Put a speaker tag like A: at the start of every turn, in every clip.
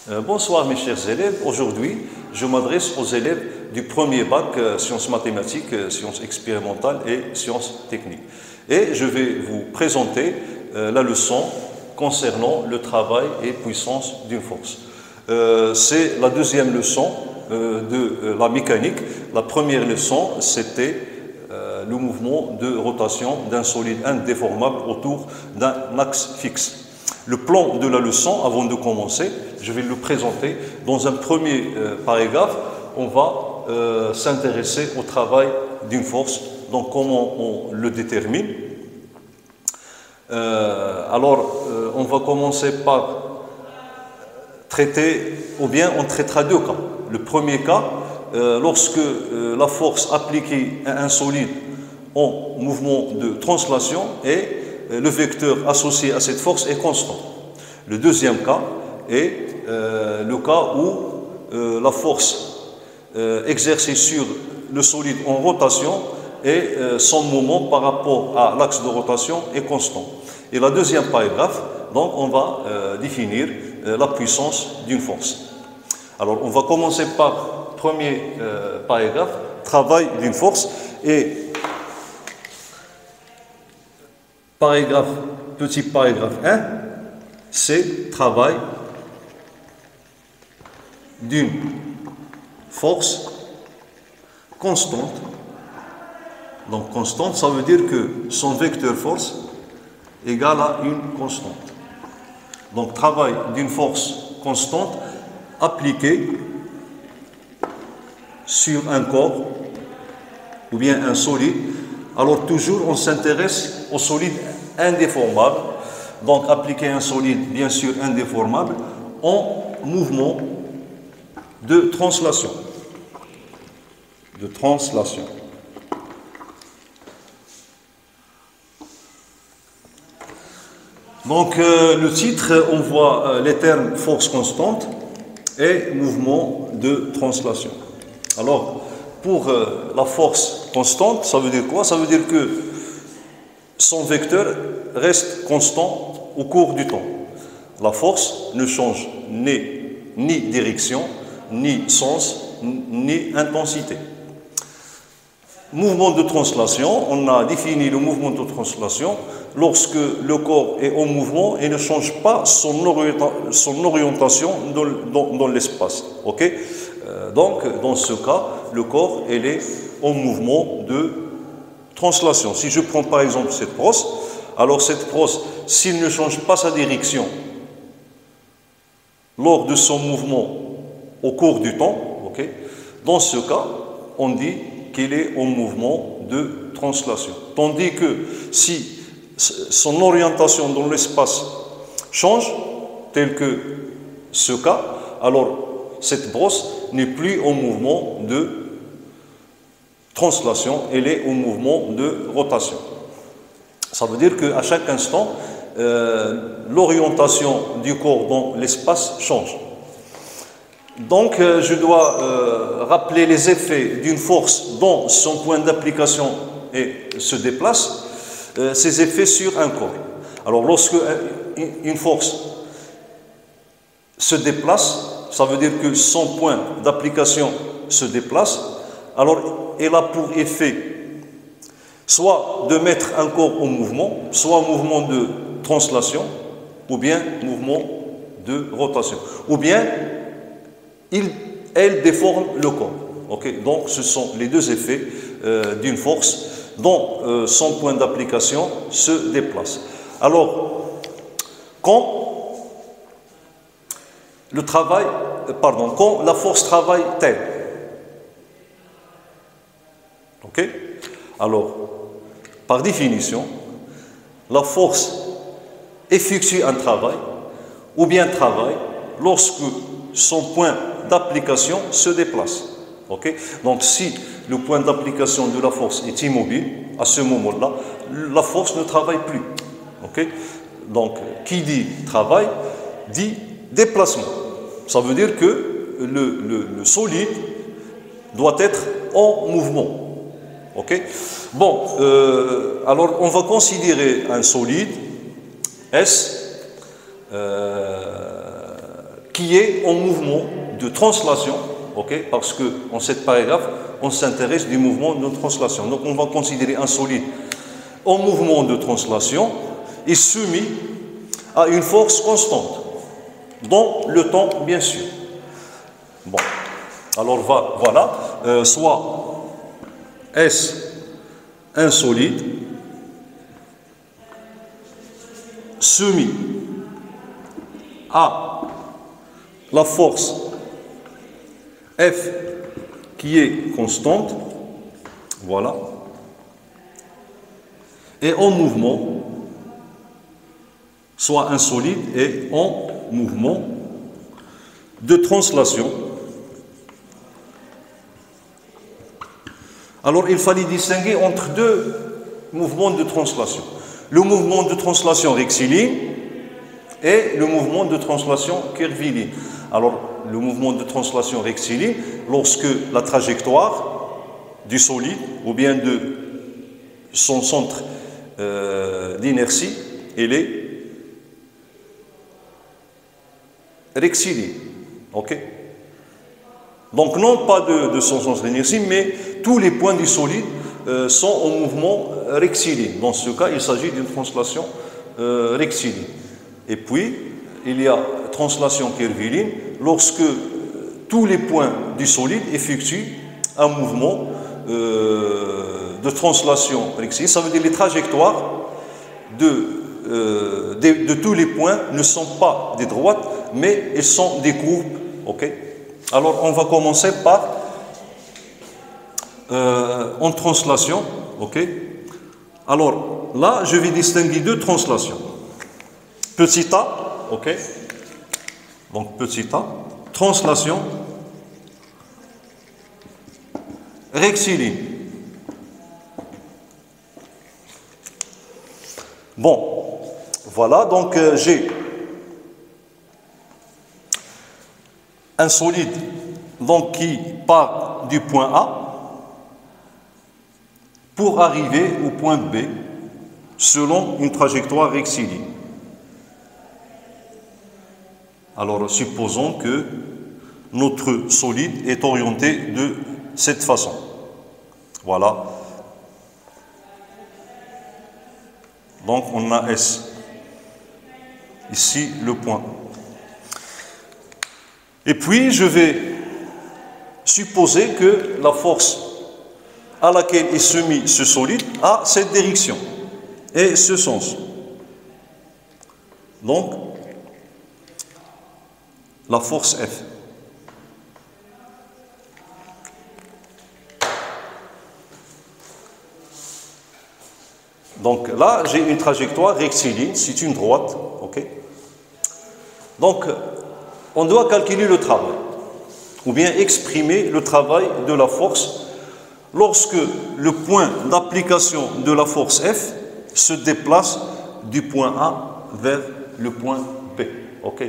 A: Bonsoir mes chers élèves. Aujourd'hui, je m'adresse aux élèves du premier bac sciences mathématiques, sciences expérimentales et sciences techniques. Et je vais vous présenter la leçon concernant le travail et puissance d'une force. C'est la deuxième leçon de la mécanique. La première leçon, c'était le mouvement de rotation d'un solide indéformable autour d'un axe fixe. Le plan de la leçon, avant de commencer, je vais le présenter. Dans un premier paragraphe, on va s'intéresser au travail d'une force, donc comment on le détermine. On va commencer par traiter, ou bien on traitera deux cas. Le premier cas, lorsque la force appliquée à un solide en mouvement de translation et le vecteur associé à cette force est constant. Le deuxième cas est le cas où la force exercée sur le solide en rotation et son moment par rapport à l'axe de rotation est constant. Et la deuxième paragraphe, donc on va définir la puissance d'une force. Alors on va commencer par le premier paragraphe, travail d'une force, et petit paragraphe 1, c'est travail d'une force constante. Donc constante, ça veut dire que son vecteur force égale à une constante. Donc travail d'une force constante appliquée sur un corps ou bien un solide. Alors toujours on s'intéresse au solide indéformable, donc appliquer un solide bien sûr indéformable en mouvement de translation. Donc le titre, on voit les termes force constante et mouvement de translation. Alors pour la force constante, ça veut dire quoi? Ça veut dire que son vecteur reste constant au cours du temps. La force ne change ni direction, ni sens, ni intensité. Mouvement de translation, on a défini le mouvement de translation lorsque le corps est en mouvement et ne change pas son orientation dans l'espace. Okay? Donc, dans ce cas, le corps il est en mouvement de translation. Si je prends par exemple cette brosse, alors cette brosse, s'il ne change pas sa direction lors de son mouvement au cours du temps, okay, dans ce cas, on dit qu'il est en mouvement de translation. Tandis que si son orientation dans l'espace change, tel que ce cas, alors cette brosse n'est plus en mouvement de translation, elle est en mouvement de rotation. Ça veut dire qu'à chaque instant, l'orientation du corps dans l'espace change. Donc, je dois rappeler les effets d'une force dont son point d'application se déplace, ces effets sur un corps. Alors, lorsque une force se déplace, ça veut dire que son point d'application se déplace, alors elle a pour effet soit de mettre un corps en mouvement, soit mouvement de translation, ou bien mouvement de rotation, ou bien elle déforme le corps. Okay? Donc ce sont les deux effets d'une force dont son point d'application se déplace. Alors, quand la force travaille telle. Okay? Alors, par définition, la force effectue un travail ou bien travaille lorsque son point d'application se déplace. Okay? Donc, si le point d'application de la force est immobile, à ce moment-là, la force ne travaille plus. Okay? Donc, qui dit travail, dit déplacement. Ça veut dire que le solide doit être en mouvement. Okay? Bon, alors on va considérer un solide S qui est en mouvement de translation, ok, parce que en cette paragraphe, on s'intéresse du mouvement de translation. Donc on va considérer un solide en mouvement de translation et soumis à une force constante, dans le temps, bien sûr. Bon, alors voilà, soit est-ce un solide soumis à la force F qui est constante, voilà, et en mouvement, soit un solide et en mouvement de translation. Alors il fallait distinguer entre deux mouvements de translation. Le mouvement de translation rectiligne et le mouvement de translation curviligne. Alors le mouvement de translation rectiligne, lorsque la trajectoire du solide ou bien de son centre d'inertie, elle est rectiligne. Ok? Donc non pas de son centre d'inertie, mais tous les points du solide sont en mouvement rectiligne. Dans ce cas, il s'agit d'une translation rectiligne. Et puis, il y a translation curviligne lorsque tous les points du solide effectuent un mouvement de translation rectiligne. Ça veut dire que les trajectoires de tous les points ne sont pas des droites, mais elles sont des courbes. Ok? Alors, on va commencer par en translation. Ok? Alors, là, je vais distinguer deux translations. Petit a, ok? Donc, petit a, translation rectiligne. Bon, voilà, donc j'ai un solide donc, qui part du point A pour arriver au point B selon une trajectoire rectiligne. Alors, supposons que notre solide est orienté de cette façon. Voilà. Donc, on a S. Ici, le point. Et puis, je vais supposer que la force à laquelle est soumis ce solide a cette direction et ce sens. Donc, la force F. Donc là, j'ai une trajectoire rectiligne, c'est une droite, ok? Donc, on doit calculer le travail, ou bien exprimer le travail de la force lorsque le point d'application de la force F se déplace du point A vers le point B, ok?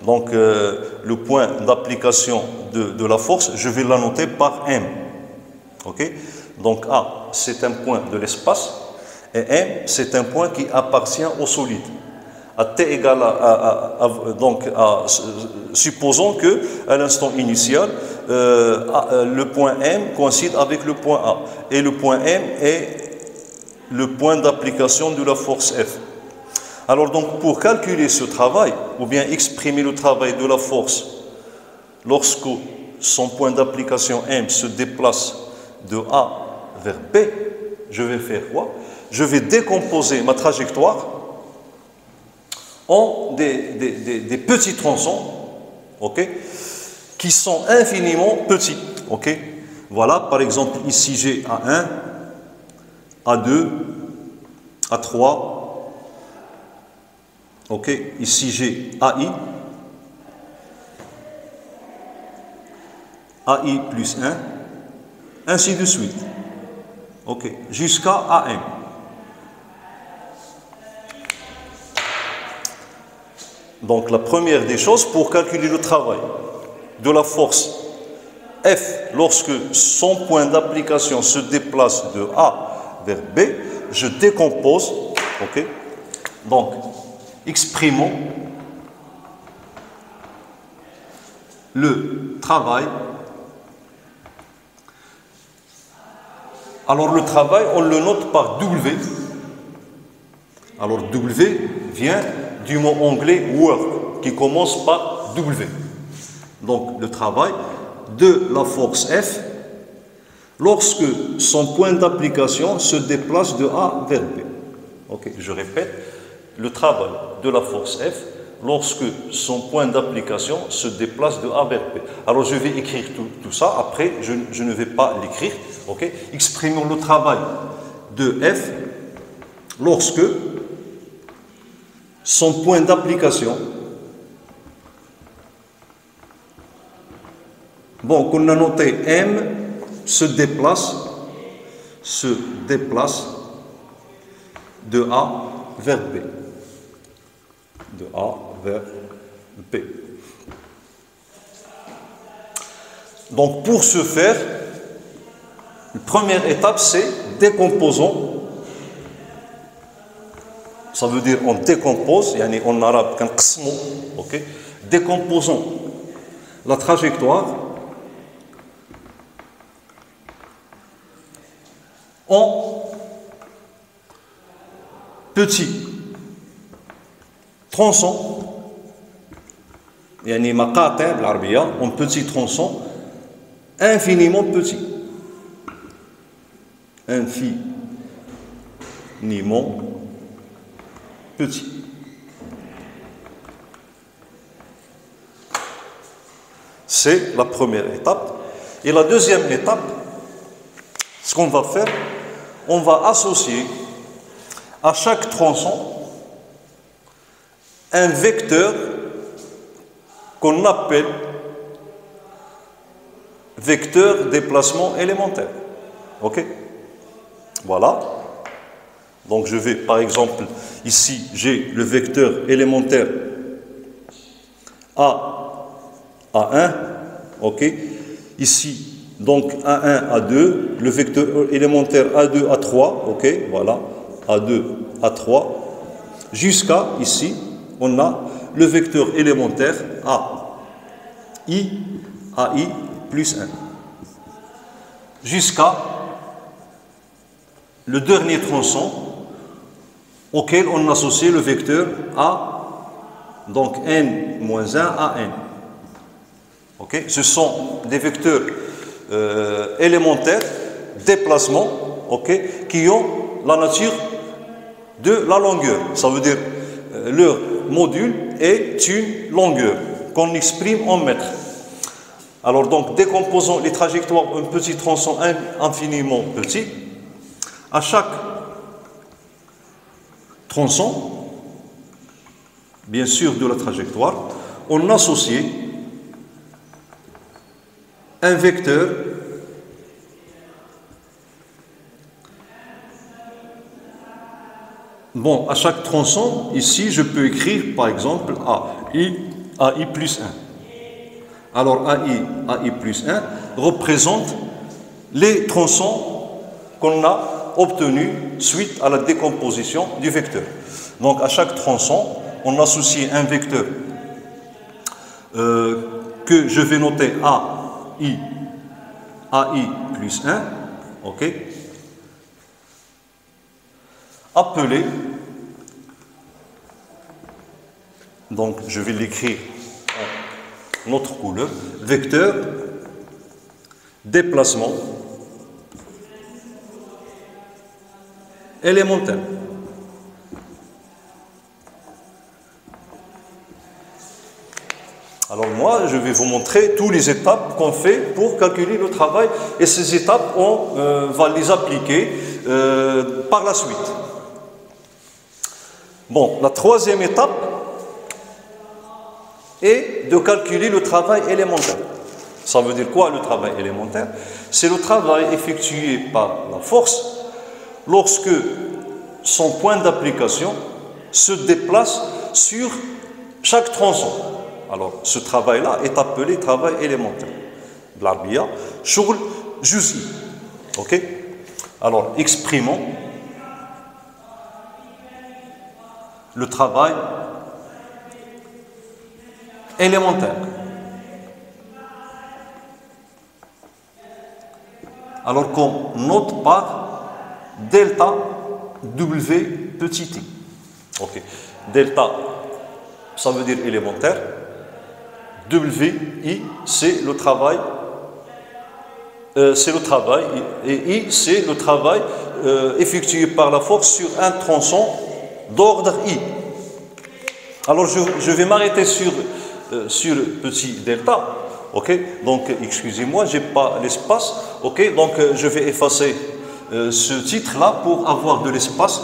A: Donc, le point d'application de la force, je vais l'annoter par M. Ok? Donc, A, c'est un point de l'espace, et M, c'est un point qui appartient au solide. À t égale supposons que à l'instant initial, le point M coïncide avec le point A, et le point M est le point d'application de la force F. Alors donc, pour calculer ce travail, ou bien exprimer le travail de la force lorsque son point d'application M se déplace de A vers B, je vais faire quoi? Je vais décomposer ma trajectoire en des petits tronçons, ok, qui sont infiniment petits. Ok? Voilà, par exemple, ici j'ai A1, A2, A3, ok, ici j'ai AI, AI plus 1, ainsi de suite, ok, jusqu'à AM. Donc la première des choses, pour calculer le travail de la force F lorsque son point d'application se déplace de A vers B, je décompose, ok, donc exprimons le travail. Alors le travail, on le note par W. Alors W vient du mot anglais work, qui commence par W. Donc le travail de la force F, lorsque son point d'application se déplace de A vers B. Ok, je répète, le travail de la force F, lorsque son point d'application se déplace de A vers B. Alors je vais écrire tout ça, après je ne vais pas l'écrire. Okay? Exprimons le travail de F lorsque son point d'application, bon, qu'on a noté M, se déplace de A vers B. De A vers B. Donc pour ce faire, la première étape, c'est décomposons. Ça veut dire on décompose, en arabe, okay? Décomposons la trajectoire en petits tronçons, en petits tronçons infiniment petits. Infiniment petit. C'est la première étape. Et la deuxième étape, ce qu'on va faire, on va associer à chaque tronçon un vecteur qu'on appelle vecteur déplacement élémentaire. Ok? Voilà. Donc je vais, par exemple, ici, j'ai le vecteur élémentaire A1, ok. Ici, donc A1, A2, le vecteur élémentaire A2, A3, ok, voilà, A2, A3, jusqu'à ici, on a le vecteur élémentaire AI plus 1, jusqu'à le dernier tronçon auquel on associe le vecteur A, donc n-1 à n. Okay? Ce sont des vecteurs élémentaires, déplacement, okay, qui ont la nature de la longueur. Ça veut dire leur module est une longueur qu'on exprime en mètres. Alors donc, décomposons les trajectoires en petits tronçons infiniment petits. À chaque tronçon, bien sûr de la trajectoire, on associe un vecteur bon, à chaque tronçon, ici, je peux écrire, par exemple, AI plus 1. Alors, AI plus 1 représente les tronçons qu'on a obtenus suite à la décomposition du vecteur. Donc, à chaque tronçon, on associe un vecteur que je vais noter AI plus 1, ok, appelé, donc je vais l'écrire en notre couleur, vecteur déplacement élémentaire. Alors moi, je vais vous montrer toutes les étapes qu'on fait pour calculer le travail, et ces étapes, on va les appliquer par la suite. Bon, la troisième étape est de calculer le travail élémentaire. Ça veut dire quoi, le travail élémentaire? C'est le travail effectué par la force lorsque son point d'application se déplace sur chaque tronçon. Alors, ce travail-là est appelé travail élémentaire. L'arabia, shughl juz'i. Ok? Alors, exprimons le travail élémentaire. alors qu'on note par delta W petit i. Ok. Delta, ça veut dire élémentaire. WI, c'est le travail. Et I, c'est le travail effectué par la force sur un tronçon d'ordre I. Alors je vais m'arrêter sur petit delta. Ok, donc excusez-moi, j'ai pas l'espace. Ok, donc je vais effacer ce titre-là pour avoir de l'espace.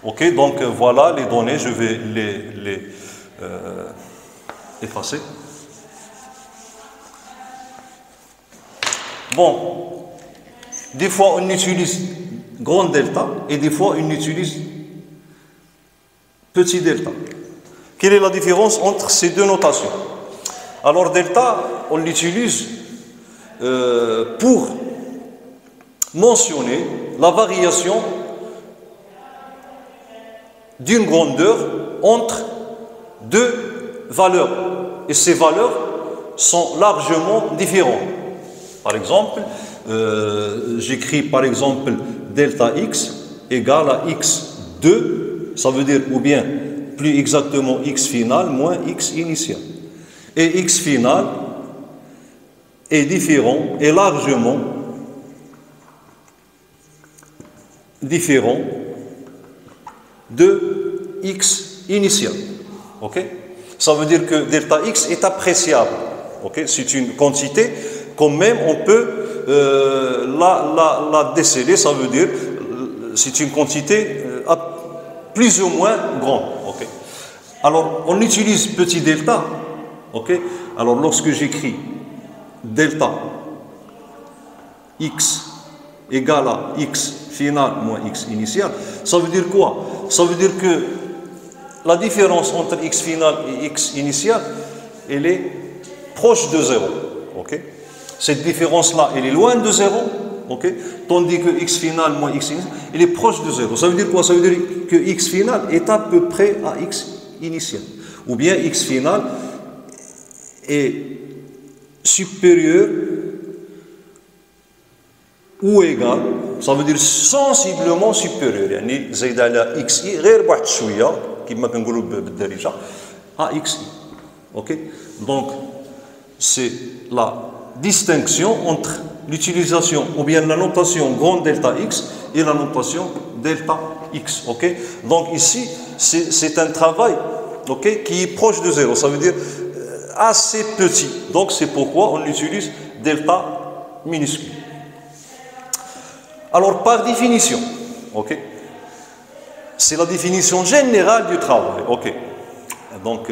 A: Ok, donc voilà les données, je vais les effacer. Bon, des fois on utilise grand delta et des fois on utilise petit delta. Quelle est la différence entre ces deux notations? Alors delta, on l'utilise pour mentionner la variation d'une grandeur entre deux valeurs. Et ces valeurs sont largement différentes. Par exemple, j'écris par exemple delta x égale à x2, ça veut dire ou bien plus exactement x final moins x initial. Et x final est différent, est largement différent de x initial. Ok? Ça veut dire que delta x est appréciable. Ok? C'est une quantité, quand même on peut la déceler, ça veut dire c'est une quantité plus ou moins grande. Okay. Alors on utilise petit delta. Okay. Alors lorsque j'écris delta x égale à x final moins x initial, ça veut dire quoi? Ça veut dire que la différence entre x final et x initial, elle est proche de 0. Okay. Cette différence-là, elle est loin de 0, okay, tandis que x final moins x initial, elle est proche de 0. Ça veut dire quoi? Ça veut dire que x final est à peu près à x initial. Ou bien x final est supérieur ou égal, ça veut dire sensiblement supérieur. يعني زايد على xi غير بواحد شوية كما كنقولوا بالدارجة à xi. OK? Donc c'est la distinction entre l'utilisation ou bien la notation grand delta x et la notation delta x. Okay? Donc ici, c'est un travail, okay, qui est proche de 0, ça veut dire assez petit. Donc c'est pourquoi on utilise delta minuscule. Alors par définition, okay, c'est la définition générale du travail. Okay. Donc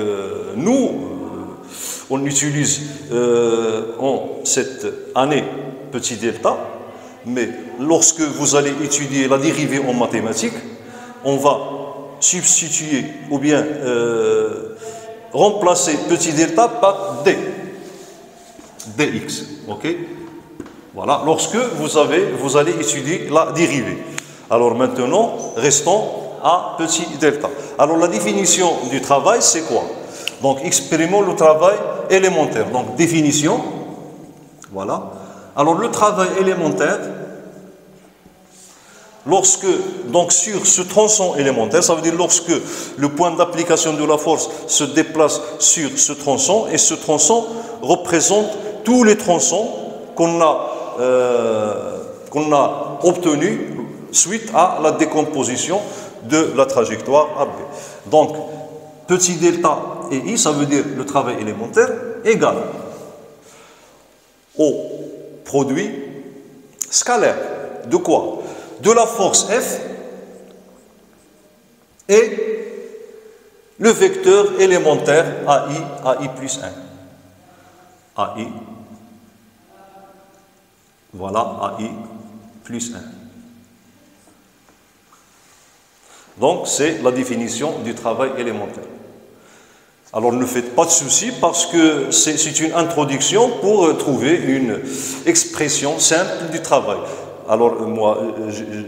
A: nous, on utilise en cette année petit delta, mais lorsque vous allez étudier la dérivée en mathématiques, on va substituer ou bien remplacer petit delta par d, dx. Ok? Voilà, lorsque vous allez étudier la dérivée. Alors maintenant, restons à petit delta. Alors la définition du travail, c'est quoi? Donc expérimentons le travail élémentaire. Donc définition, voilà. Alors le travail élémentaire, lorsque, donc sur ce tronçon élémentaire, ça veut dire lorsque le point d'application de la force se déplace sur ce tronçon, et ce tronçon représente tous les tronçons qu'on a obtenus suite à la décomposition de la trajectoire AB. Donc petit delta et I, ça veut dire le travail élémentaire, égal au produit scalaire. De quoi? De la force F et le vecteur élémentaire AI plus 1. AI, voilà, AI plus 1. Donc c'est la définition du travail élémentaire. Alors ne faites pas de soucis parce que c'est une introduction pour trouver une expression simple du travail. Alors moi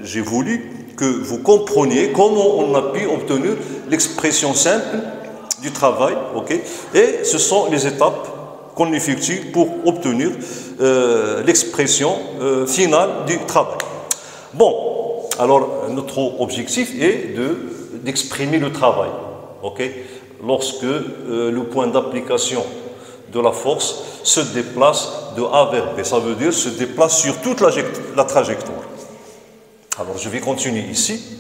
A: j'ai voulu que vous compreniez comment on a pu obtenir l'expression simple du travail, ok? Et ce sont les étapes qu'on effectue pour obtenir l'expression finale du travail. Bon, alors notre objectif est d'exprimer le travail, ok? Lorsque le point d'application de la force se déplace de A vers B, ça veut dire se déplace sur toute la trajectoire. Alors je vais continuer ici.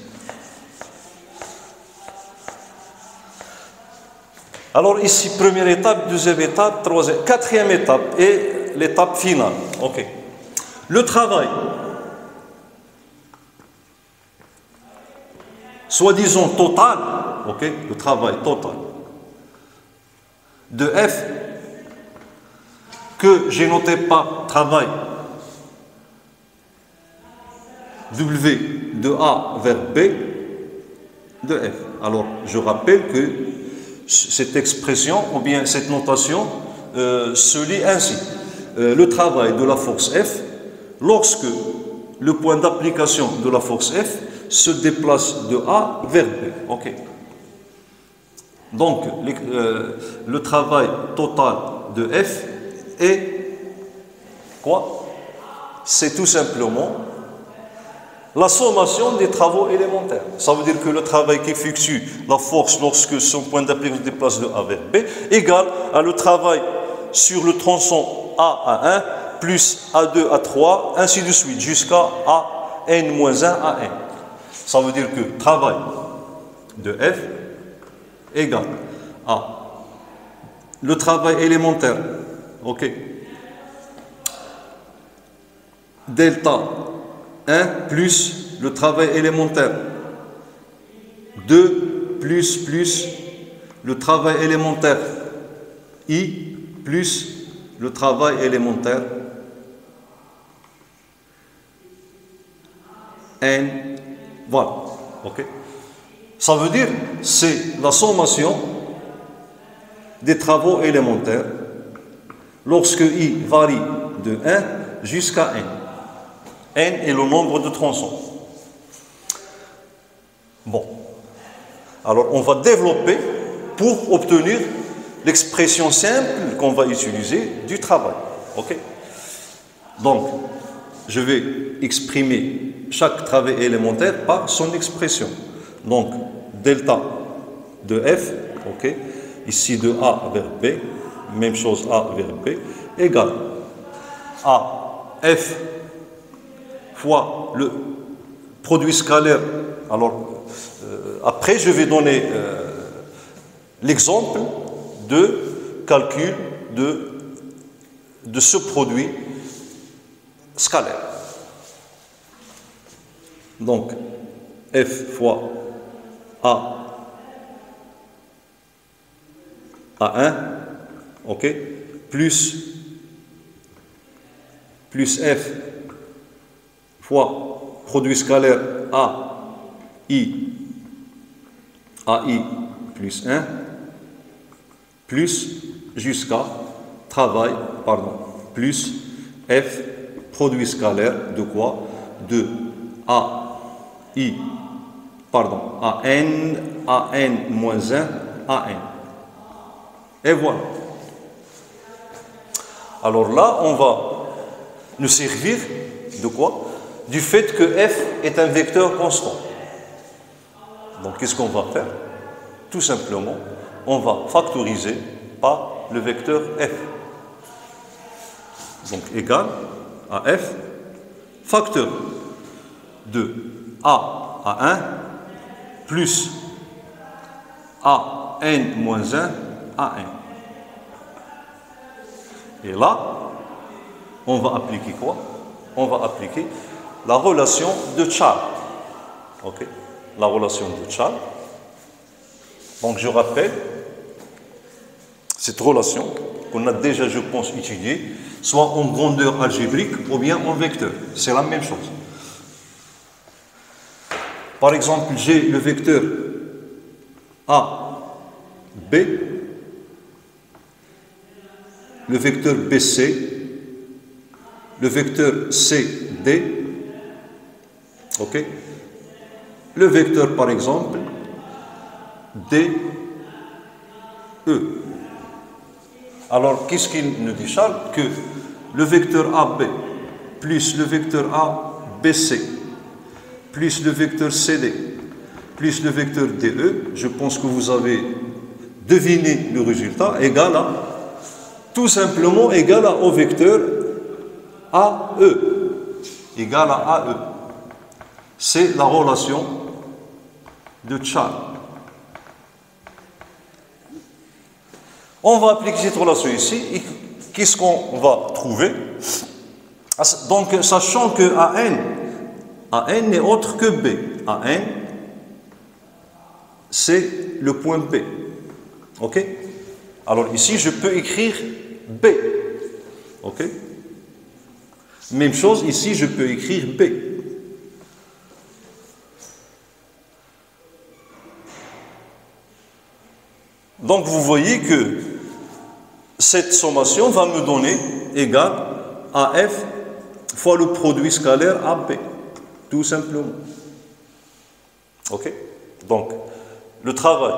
A: Alors ici, première étape, deuxième étape, troisième, quatrième étape et l'étape finale. Ok. Le travail, soi-disant total, ok, le travail total de F, que j'ai noté par travail W de A vers B de F. Alors, je rappelle que cette expression, ou bien cette notation, se lit ainsi. Le travail de la force F, lorsque le point d'application de la force F se déplace de A vers B. Ok. Donc, le travail total de F est quoi? C'est tout simplement la sommation des travaux élémentaires. Ça veut dire que le travail qui effectue la force lorsque son point d'application se déplace de A vers B égale à le travail sur le tronçon A à 1 plus A2 à 3, ainsi de suite, jusqu'à AN-1 à N. Ça veut dire que travail de F égale à le travail élémentaire, ok, delta 1 plus le travail élémentaire 2 plus le travail élémentaire I plus le travail élémentaire N. Voilà, ok. Ça veut dire c'est la sommation des travaux élémentaires lorsque I varie de 1 jusqu'à N. N est le nombre de tronçons. Bon. Alors, on va développer pour obtenir l'expression simple qu'on va utiliser du travail. OK? Donc, je vais exprimer chaque travail élémentaire par son expression. Donc, delta de F, OK, ici de A vers B, même chose A vers B, égale à F fois le produit scalaire. Alors, après, je vais donner l'exemple de calcul de ce produit scalaire. Donc, F fois A à 1, ok, plus F fois produit scalaire AI plus 1, plus jusqu'à travail, pardon, plus F produit scalaire de quoi? De AI, pardon, AN moins 1 AN. Et voilà. Alors là, on va nous servir de quoi? Du fait que F est un vecteur constant. Donc, qu'est-ce qu'on va faire? Tout simplement, on va factoriser par le vecteur F. Donc, égal à F, facteur de A à 1 plus AN moins 1 à 1. Et là, on va appliquer quoi? On va appliquer la relation de Charles. Ok? La relation de Charles. Donc, je rappelle cette relation qu'on a déjà, je pense, étudiée, soit en grandeur algébrique ou bien en vecteur. C'est la même chose. Par exemple, j'ai le vecteur AB, le vecteur BC, le vecteur CD, ok? Le vecteur, par exemple, DE. Alors, qu'est-ce qu'il nous dit, Charles? Que le vecteur AB plus le vecteur ABC plus le vecteur CD plus le vecteur DE, je pense que vous avez deviné le résultat, égale à, tout simplement égal au vecteur AE, égal à AE. C'est la relation de Charles. On va appliquer cette relation ici, et qu'est-ce qu'on va trouver? Donc, sachant que AN n'est autre que B. AN, c'est le point B. Ok? Alors ici, je peux écrire B. Ok? Même chose, ici, je peux écrire B. Donc, vous voyez que cette sommation va me donner égal à F fois le produit scalaire AB. Tout simplement. Ok? Donc, le travail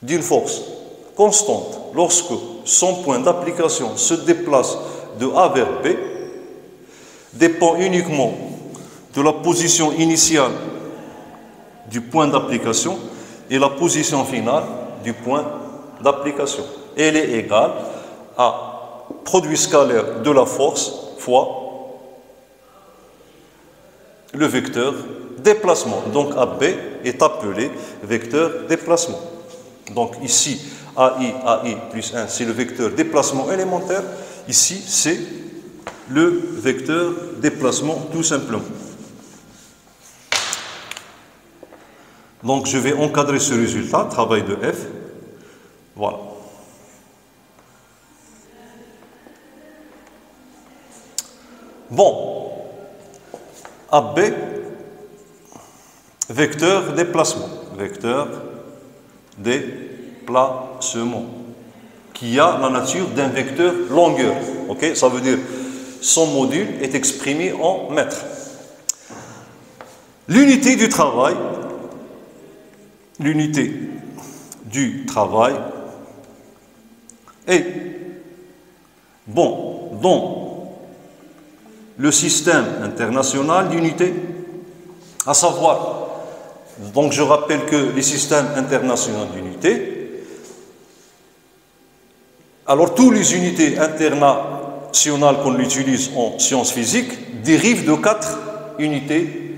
A: d'une force constante lorsque son point d'application se déplace de A vers B dépend uniquement de la position initiale du point d'application et la position finale du point d'application. Elle est égale à produit scalaire de la force fois le vecteur déplacement. Donc AB est appelé vecteur déplacement. Donc ici, AI plus 1, c'est le vecteur déplacement élémentaire. Ici, c'est le vecteur déplacement tout simplement. Donc je vais encadrer ce résultat, travail de F. Voilà. Bon, AB, vecteur déplacement, qui a la nature d'un vecteur longueur. Ok, ça veut dire son module est exprimé en mètres. L'unité du travail est, bon, dans le système international d'unité, à savoir, donc je rappelle que les systèmes internationaux d'unité, alors toutes les unités internationales qu'on utilise en sciences physiques dérivent de 4 unités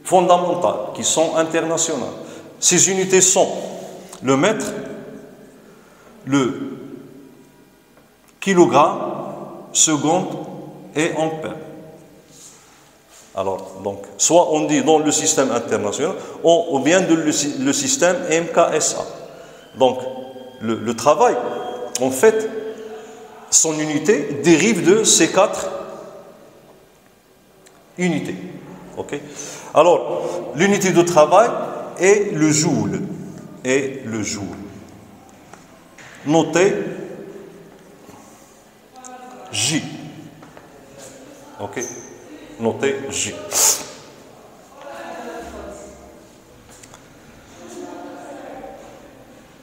A: fondamentales qui sont internationales. Ces unités sont le mètre, le kilogramme, seconde et ampère. Alors, donc, soit on dit dans le système international, ou bien le système MKSA. Donc, le travail, en fait, son unité dérive de ces 4 unités. Okay? Alors, l'unité de travail est le joule. Notez J. Ok? Notez J.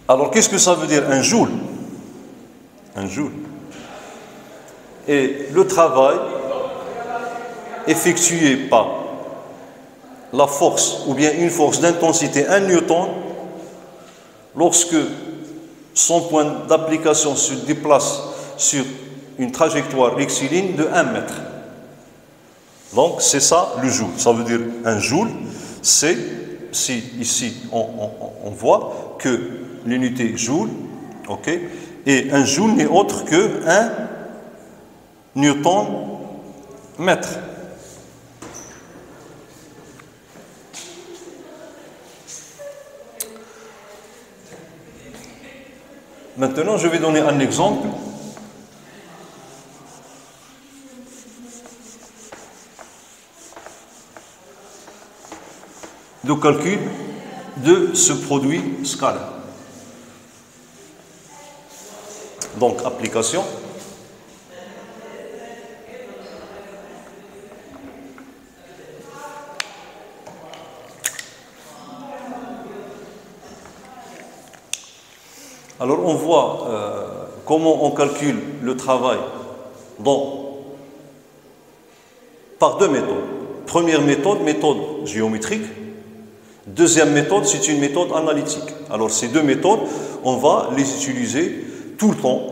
A: Alors, qu'est-ce que ça veut dire un joule? Un joule. Et le travail effectué par la force ou bien une force d'intensité 1 newton lorsque son point d'application se déplace sur une trajectoire rectiligne de 1 mètre. Donc c'est ça le joule. Ça veut dire un joule, c'est, si ici on voit que l'unité joule, ok, et un joule n'est autre que 1 newton mètre. Maintenant, je vais donner un exemple de calcul de ce produit scalaire. Donc, application. Alors, on voit comment on calcule le travail par deux méthodes. Première méthode, méthode géométrique. Deuxième méthode, c'est une méthode analytique. Alors ces deux méthodes, on va les utiliser tout le temps.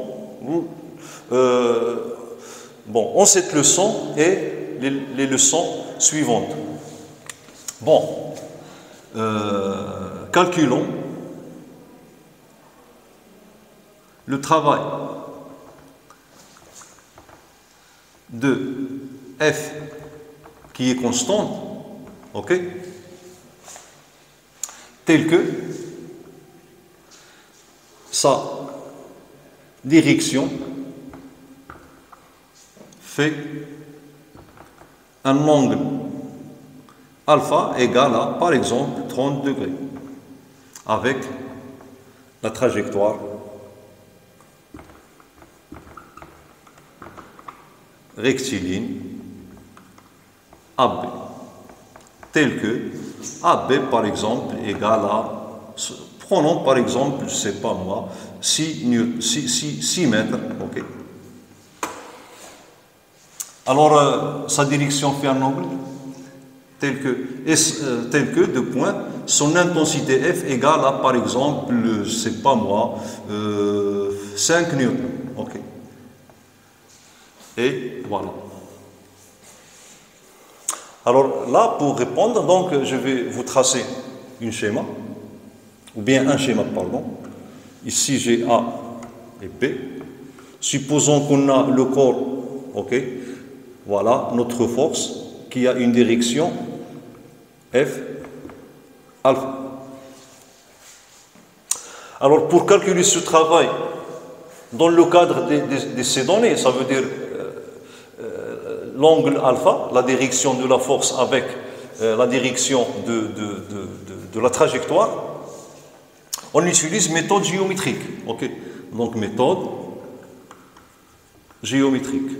A: En cette leçon et les leçons suivantes. Calculons le travail de F qui est constante, ok, tel que sa direction fait un angle alpha égal à, par exemple, 30 degrés, avec la trajectoire rectiligne AB, tel que AB, par exemple, égale à, prenons par exemple, je ne sais pas moi, 6 mètres, ok. Alors, sa direction fait un angle tel que, deux points, son intensité F égale à, par exemple, je ne sais pas moi, 5 newtons, ok. Et voilà. Alors là, pour répondre, donc, je vais vous tracer un schéma, pardon. Ici, j'ai A et B. Supposons qu'on a le corps, ok. Voilà notre force qui a une direction F alpha. Alors, pour calculer ce travail dans le cadre de ces données, ça veut dire l'angle alpha, la direction de la force avec la direction de la trajectoire, on utilise méthode géométrique. Okay. Donc méthode géométrique.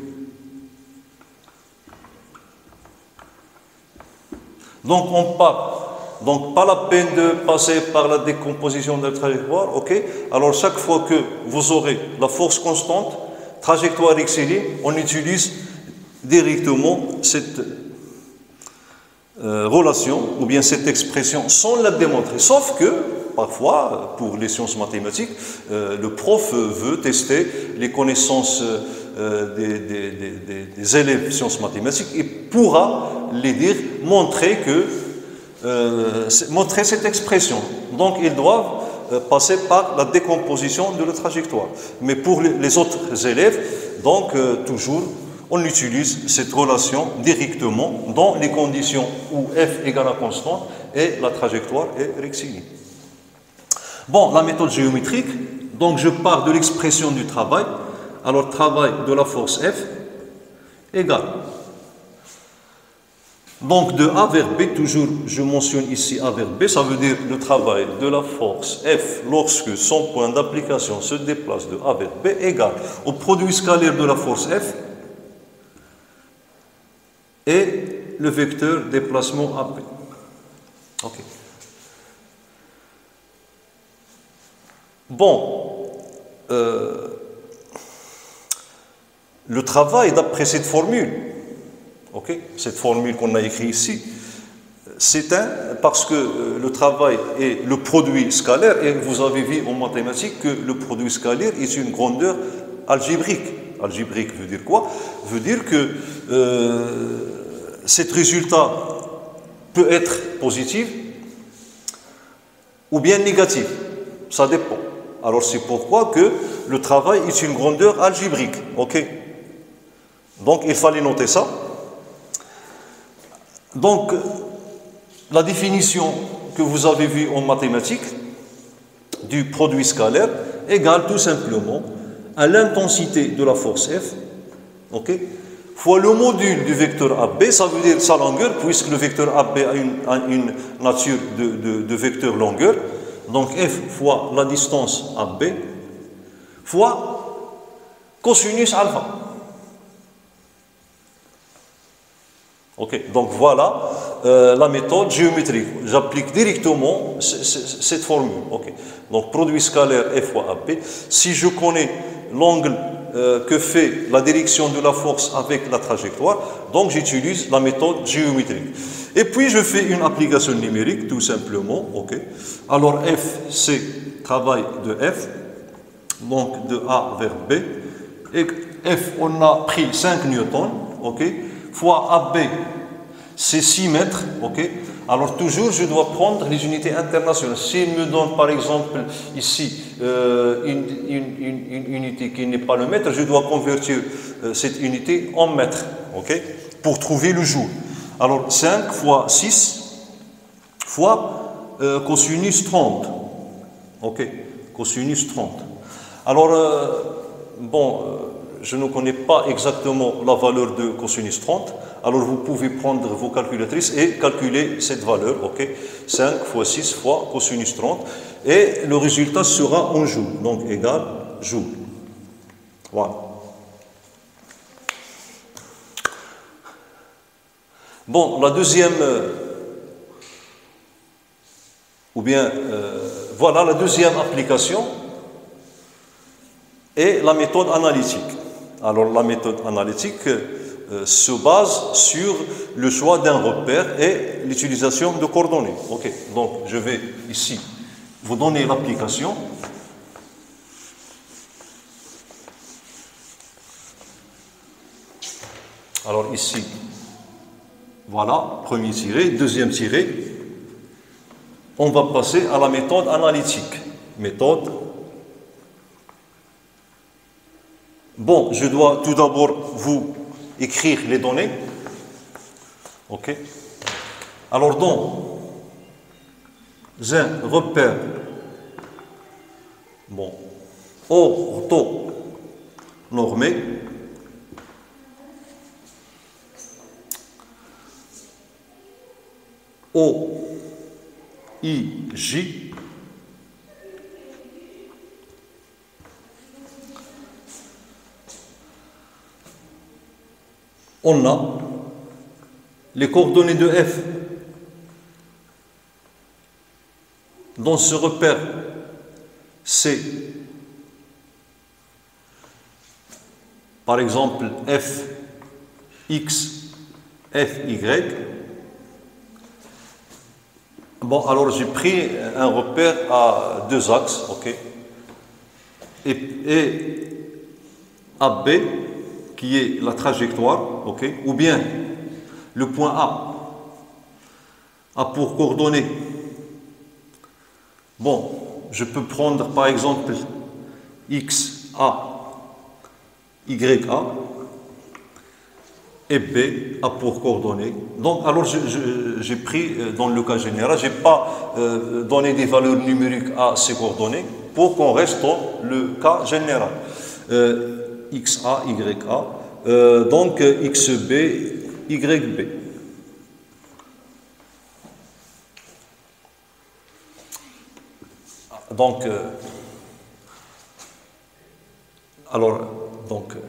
A: Donc on part, donc pas la peine de passer par la décomposition de la trajectoire, ok. Alors chaque fois que vous aurez la force constante, trajectoire rectiligne, on utilise directement cette relation ou bien cette expression sans la démontrer. Sauf que parfois, pour les sciences mathématiques, le prof veut tester les connaissances des élèves sciences mathématiques et pourra les dire, montrer cette expression. Donc, ils doivent passer par la décomposition de la trajectoire. Mais pour les autres élèves, donc, toujours, on utilise cette relation directement dans les conditions où F égale à constante et la trajectoire est rectiligne. Bon, la méthode géométrique, donc je pars de l'expression du travail. Alors, travail de la force F égale. Donc, de A vers B, toujours, je mentionne ici A vers B, ça veut dire le travail de la force F lorsque son point d'application se déplace de A vers B égale au produit scalaire de la force F et le vecteur déplacement AB. Ok. Bon, le travail d'après cette formule, ok, cette formule qu'on a écrite ici, c'est parce que le travail est le produit scalaire, et vous avez vu en mathématiques que le produit scalaire est une grandeur algébrique. Algébrique veut dire quoi? Veut dire que cet résultat peut être positif ou bien négatif, ça dépend. Alors c'est pourquoi que le travail est une grandeur algébrique, ok? Donc il fallait noter ça. Donc la définition que vous avez vue en mathématiques du produit scalaire égale tout simplement à l'intensité de la force F, ok, fois le module du vecteur AB, ça veut dire sa longueur, puisque le vecteur AB a une nature de vecteur longueur. Donc F fois la distance AB fois cosinus alpha. Ok, donc voilà la méthode géométrique. J'applique directement cette formule. Ok, donc produit scalaire F fois AB. Si je connais l'angle que fait la direction de la force avec la trajectoire. Donc j'utilise la méthode géométrique. Et puis je fais une application numérique tout simplement. Okay. Alors F, c'est travail de F, donc de A vers B. Et F, on a pris 5 newtons, okay, fois AB, c'est 6 mètres. Okay. Alors toujours, je dois prendre les unités internationales. S'il me donne par exemple ici une unité qui n'est pas le mètre, je dois convertir cette unité en mètres, okay, pour trouver le joule. Alors 5 fois 6 fois cosinus 30. Ok, cosinus 30. Alors, je ne connais pas exactement la valeur de cosinus 30. Alors vous pouvez prendre vos calculatrices et calculer cette valeur, ok, 5 fois 6 fois cosinus 30, et le résultat sera en joule, donc égal joule. Voilà. Bon, la deuxième, voilà la deuxième application est la méthode analytique. Alors la méthode analytique se base sur le choix d'un repère et l'utilisation de coordonnées. Ok, donc je vais ici vous donner l'application. Alors ici, voilà, premier tiré, deuxième tiré. On va passer à la méthode analytique. Méthode. Bon, je dois tout d'abord vous écrire les données. Ok. Alors, dans un repère, bon, orthonormé, OIJ, on a les coordonnées de F. Dans ce repère, c'est par exemple F, X, F, Y. Bon, alors j'ai pris un repère à deux axes, ok, et AB, qui est la trajectoire, ok, ou bien le point A pour coordonnées. Bon, je peux prendre par exemple XA, YA, et B a pour coordonnées. Donc, alors j'ai pris, dans le cas général, je n'ai pas donné des valeurs numériques à ces coordonnées pour qu'on reste dans le cas général. XA, YA, donc XB, YB. Donc,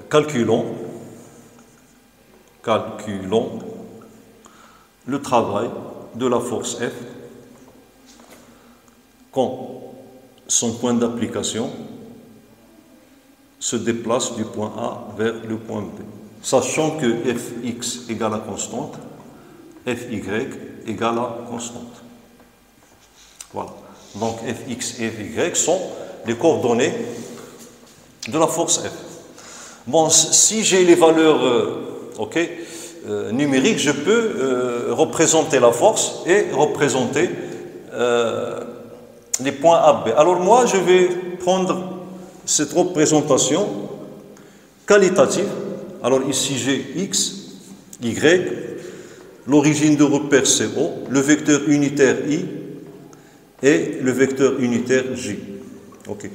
A: calculons le travail de la force F quand son point d'application se déplace du point A vers le point B, sachant que Fx égale à constante, Fy égale à constante. Voilà. Donc Fx et Fy sont les coordonnées de la force F. Bon, si j'ai les valeurs numériques, je peux représenter la force et représenter les points AB. Alors moi, je vais prendre cette représentation qualitative. Alors ici, j'ai X, Y, l'origine de repère c'est O, le vecteur unitaire I et le vecteur unitaire J. Ok.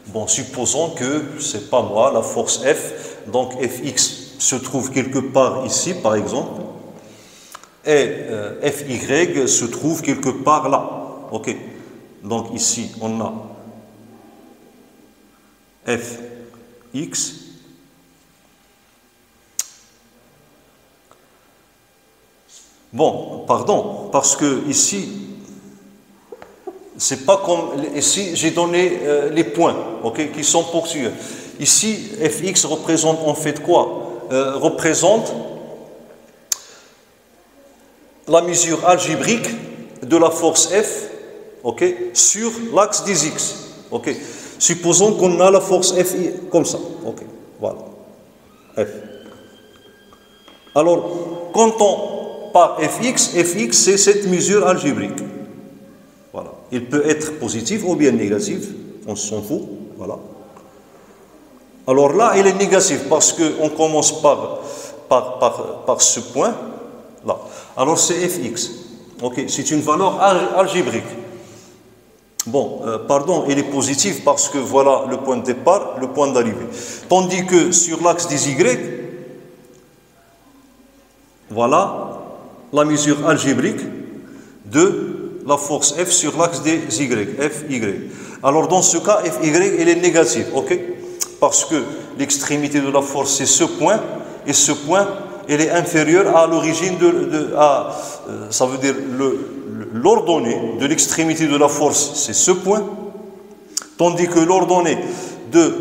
A: Bon, supposons que c'est pas moi, la force F, donc Fx se trouve quelque part ici, par exemple, et Fy se trouve quelque part là. Ok. Donc ici, on a Fx bon, pardon, parce que ici, c'est pas comme ici, j'ai donné les points, ok, qui sont poursuivis. Ici, fx représente en fait quoi? Représente la mesure algébrique de la force F, okay, sur l'axe des x. Okay. Supposons qu'on a la force F comme ça. Okay. Voilà. F. Alors, quand on part fx, fx c'est cette mesure algébrique. Voilà. Il peut être positif ou bien négatif, on s'en fout. Voilà. Alors là, il est négatif parce qu'on commence par ce point là. Alors c'est fx. Okay. C'est une valeur algébrique. Bon, pardon, il est positif parce que voilà le point de départ, le point d'arrivée. Tandis que sur l'axe des y, voilà la mesure algébrique de la force F sur l'axe des y, Fy. Alors dans ce cas, Fy, il est négatif, ok? Parce que l'extrémité de la force, c'est ce point, et ce point, il est inférieur à l'origine ça veut dire l'ordonnée de l'extrémité de la force, c'est ce point, tandis que l'ordonnée de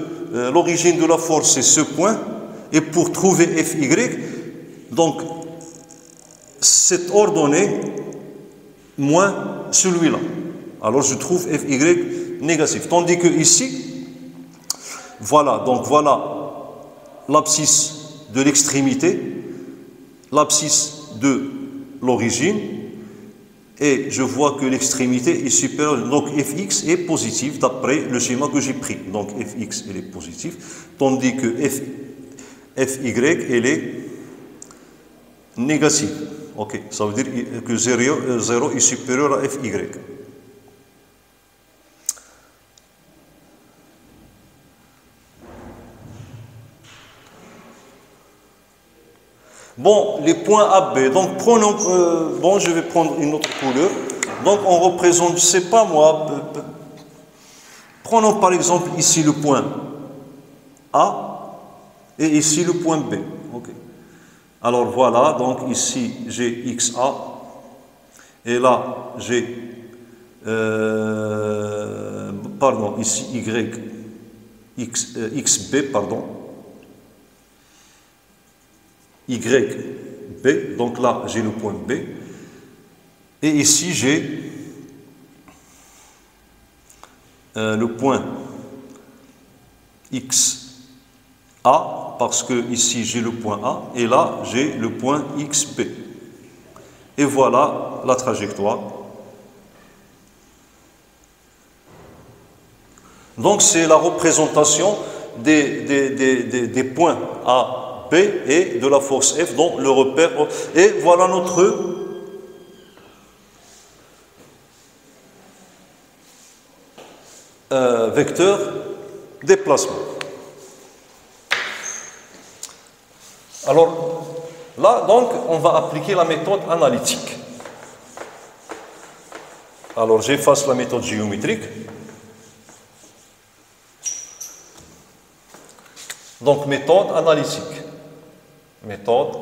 A: l'origine de la force, c'est ce point, et pour trouver Fy, donc cette ordonnée moins celui-là. Alors je trouve Fy négatif. Tandis que ici, voilà, donc voilà l'abscisse de l'extrémité, l'abscisse de l'origine, et je vois que l'extrémité est supérieure. Donc Fx est positif d'après le schéma que j'ai pris. Donc Fx, il est positif, tandis que Fy, il est négatif. Ok, ça veut dire que 0 est supérieur à Fy. Bon, les points AB, donc prenons, bon, je vais prendre une autre couleur. Donc on représente, je ne sais pas moi, prenons par exemple ici le point A et ici le point B. Ok. Alors voilà, donc ici j'ai XA et là j'ai, pardon, ici XB, pardon. YB, donc là j'ai le point B, et ici j'ai le point XA, parce que ici j'ai le point A, et là j'ai le point XB. Et voilà la trajectoire. Donc c'est la représentation des points A, B et de la force F, dont le repère. Et voilà notre vecteur déplacement. Alors là, donc, on va appliquer la méthode analytique. Alors j'efface la méthode géométrique. Donc méthode analytique. Méthode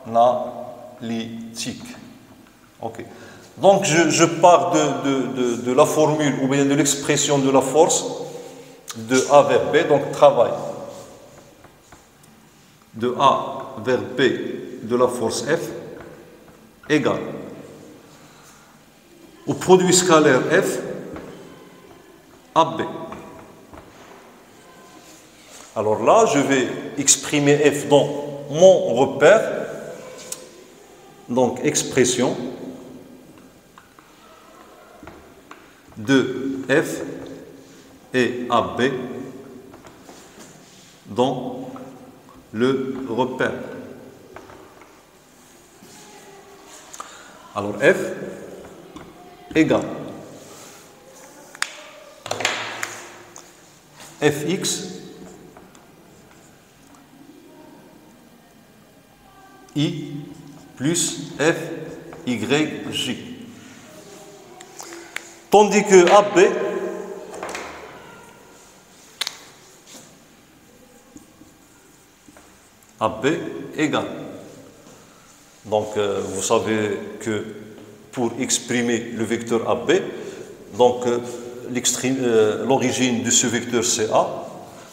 A: analytique. Ok. Donc je pars de la formule ou bien de l'expression de la force de A vers B, donc travail de A vers B de la force F égale au produit scalaire F AB. Alors là, je vais exprimer F dans mon repère, donc expression de F et AB dans le repère. Alors F égale Fx I plus FYJ. Tandis que AB égale. Donc vous savez que pour exprimer le vecteur AB, donc l'origine de ce vecteur c'est A,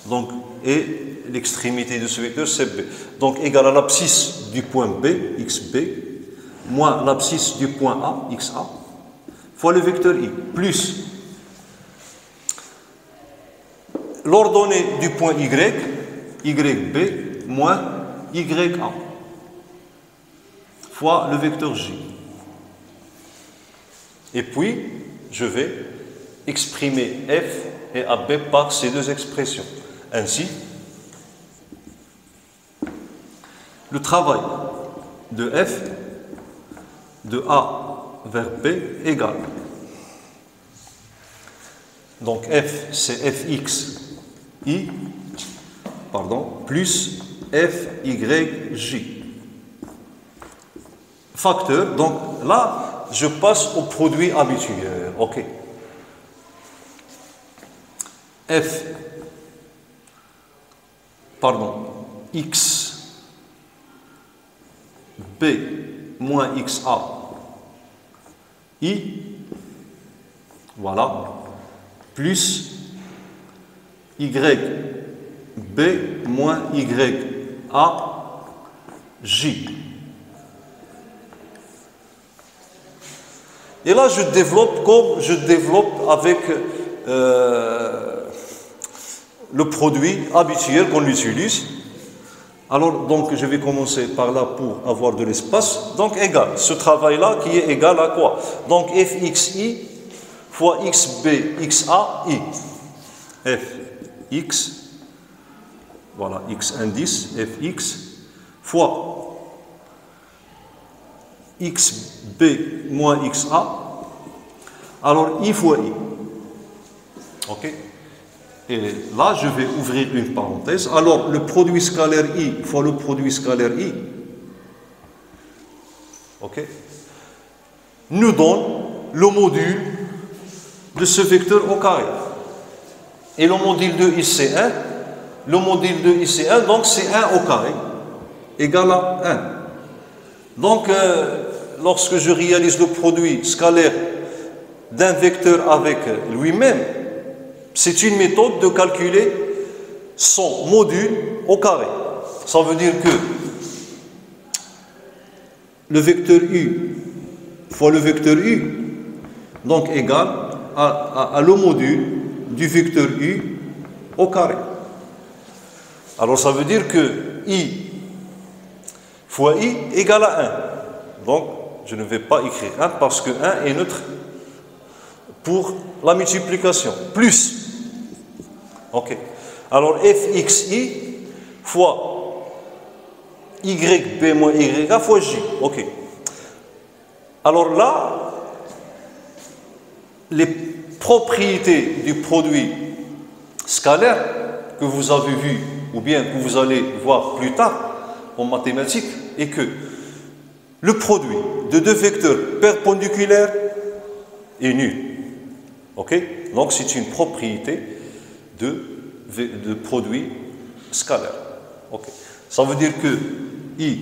A: donc, et l'extrémité de ce vecteur c'est B. Donc égal à l'abscisse du point B, xB, moins l'abscisse du point A, xa, fois le vecteur I, plus l'ordonnée du point Y, YB, moins YA, fois le vecteur J. Et puis, je vais exprimer F et AB par ces deux expressions. Ainsi, le travail de F de A vers B égale. Donc F, c'est Fx I, plus Fy J. Facteur, donc là, je passe au produit habituel. OK. X B moins XA I, voilà, plus YB moins YA J. Et là, je développe comme je développe avec le produit habituel qu'on utilise. Alors, donc, je vais commencer par là pour avoir de l'espace. Donc, égal. Ce travail-là qui est égal à quoi? Donc, Fxi fois Xb, Xa, I. Fx, voilà, X indice, Fx, fois Xb moins Xa. Alors, I fois I. OK? Et là, je vais ouvrir une parenthèse. Alors, le produit scalaire I fois le produit scalaire I, OK, nous donne le module de ce vecteur au carré. Et le module de I, c'est 1. Le module de I, c'est 1, donc c'est 1 au carré, égal à 1. Donc, lorsque je réalise le produit scalaire d'un vecteur avec lui-même, c'est une méthode de calculer son module au carré. Ça veut dire que le vecteur U fois le vecteur U, donc égal à le module du vecteur U au carré. Alors ça veut dire que I fois I égale à 1. Donc je ne vais pas écrire 1 parce que 1 est neutre pour la multiplication. Plus. OK. Alors Fxi fois YB moins YA fois J. OK. Alors là, les propriétés du produit scalaire que vous avez vu ou bien que vous allez voir plus tard en mathématiques est que le produit de deux vecteurs perpendiculaires est nul. OK? Donc c'est une propriété de produit scalaire. OK. Ça veut dire que I,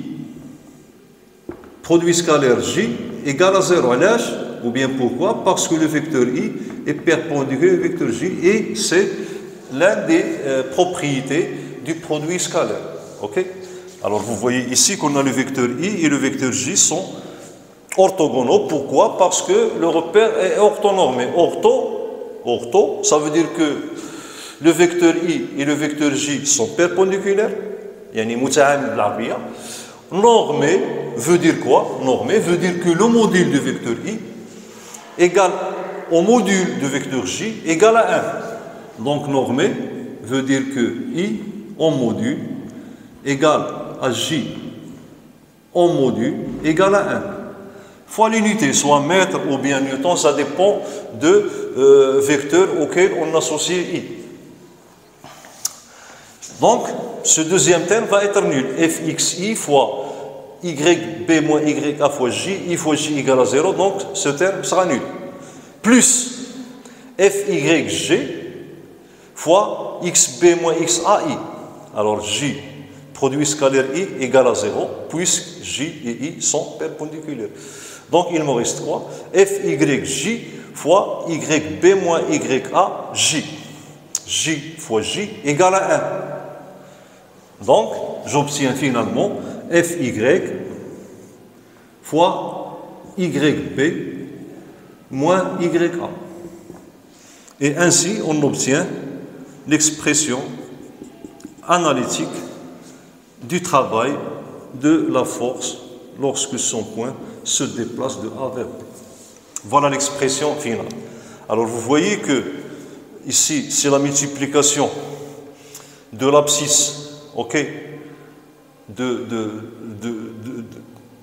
A: produit scalaire J, égale à 0. Ou bien pourquoi? Parce que le vecteur I est perpendiculaire au vecteur J et c'est l'une des propriétés du produit scalaire. OK? Alors vous voyez ici qu'on a le vecteur I et le vecteur J sont orthogonaux. Pourquoi? Parce que le repère est orthonormé. Ortho, ça veut dire que le vecteur I et le vecteur J sont perpendiculaires. Yani muta'amil بالعربية. Normé veut dire quoi? Normé veut dire que le module du vecteur I égale au module du vecteur J égale à 1. Donc normé veut dire que I en module égale à J en module égale à 1. Fois l'unité, soit mètre ou bien newton, ça dépend de vecteur auquel on associe I. Donc, ce deuxième terme va être nul. Fxi fois YB moins YA fois J, I fois J égale à 0, donc ce terme sera nul. Plus Fyg fois XB moins XAI. Alors J, produit scalaire I égale à 0, puisque J et I sont perpendiculaires. Donc il me reste quoi? Fyj fois YB moins YA, J. J fois J égale à 1. Donc, j'obtiens finalement FY fois YB moins YA. Et ainsi, on obtient l'expression analytique du travail de la force lorsque son point se déplace de A vers B. Voilà l'expression finale. Alors vous voyez que ici, c'est la multiplication de l'abscisse, ok,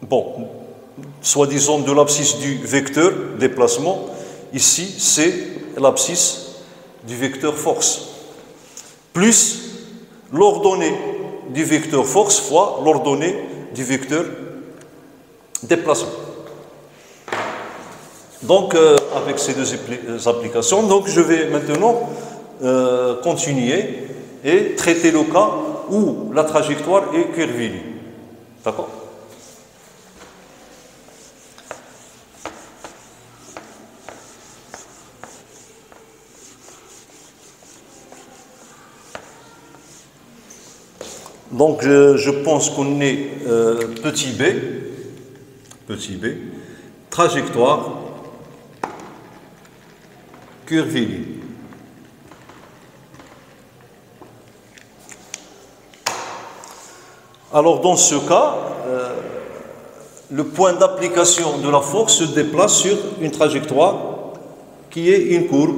A: bon, soi-disant de l'abscisse du vecteur déplacement. Ici, c'est l'abscisse du vecteur force, plus l'ordonnée du vecteur force fois l'ordonnée du vecteur déplacement. Donc, avec ces deux applications, donc je vais maintenant continuer et traiter le cas où la trajectoire est curviligne. D'accord? Donc, je pense qu'on est petit b, trajectoire curviligne. Alors, dans ce cas, le point d'application de la force se déplace sur une trajectoire qui est une courbe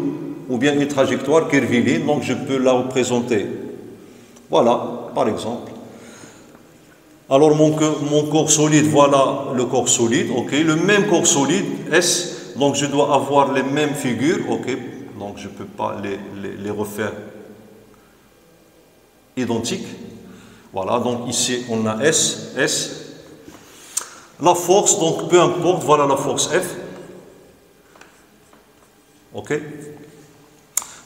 A: ou bien une trajectoire curviligne. Donc, je peux la représenter. Voilà, par exemple. Alors, mon corps solide, voilà le corps solide, ok. Le même corps solide, S, donc je dois avoir les mêmes figures, ok. Donc, je ne peux pas les refaire identiques. Voilà, donc ici, on a S, S. La force, donc peu importe, voilà la force F. Ok.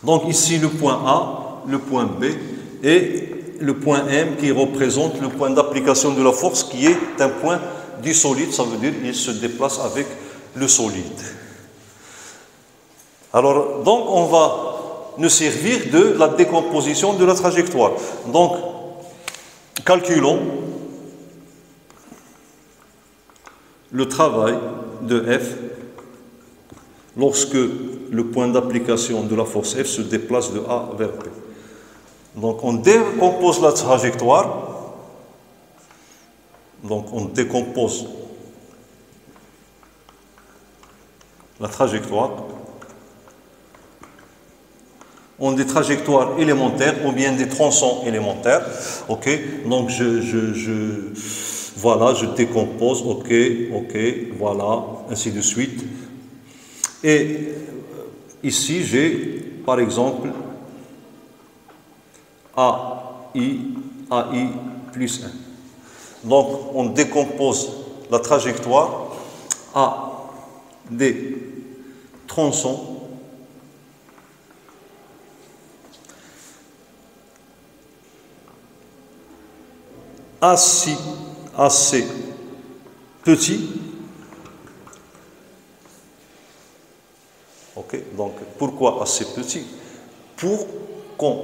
A: Donc, ici, le point A, le point B et le point M qui représente le point d'application de la force qui est un point du solide, ça veut dire qu'il se déplace avec le solide. Alors, donc, on va nous servir de la décomposition de la trajectoire. Donc, calculons le travail de F lorsque le point d'application de la force F se déplace de A vers B. Donc, on décompose la trajectoire. Donc, on décompose la trajectoire en des trajectoires élémentaires ou bien des tronçons élémentaires. Ok. Donc, voilà, je décompose. Ok, ok, voilà, ainsi de suite. Et ici, j'ai, par exemple, AI plus 1. Donc, on décompose la trajectoire à des tronçons assez petits. Ok, donc pourquoi assez petits? Pour qu'on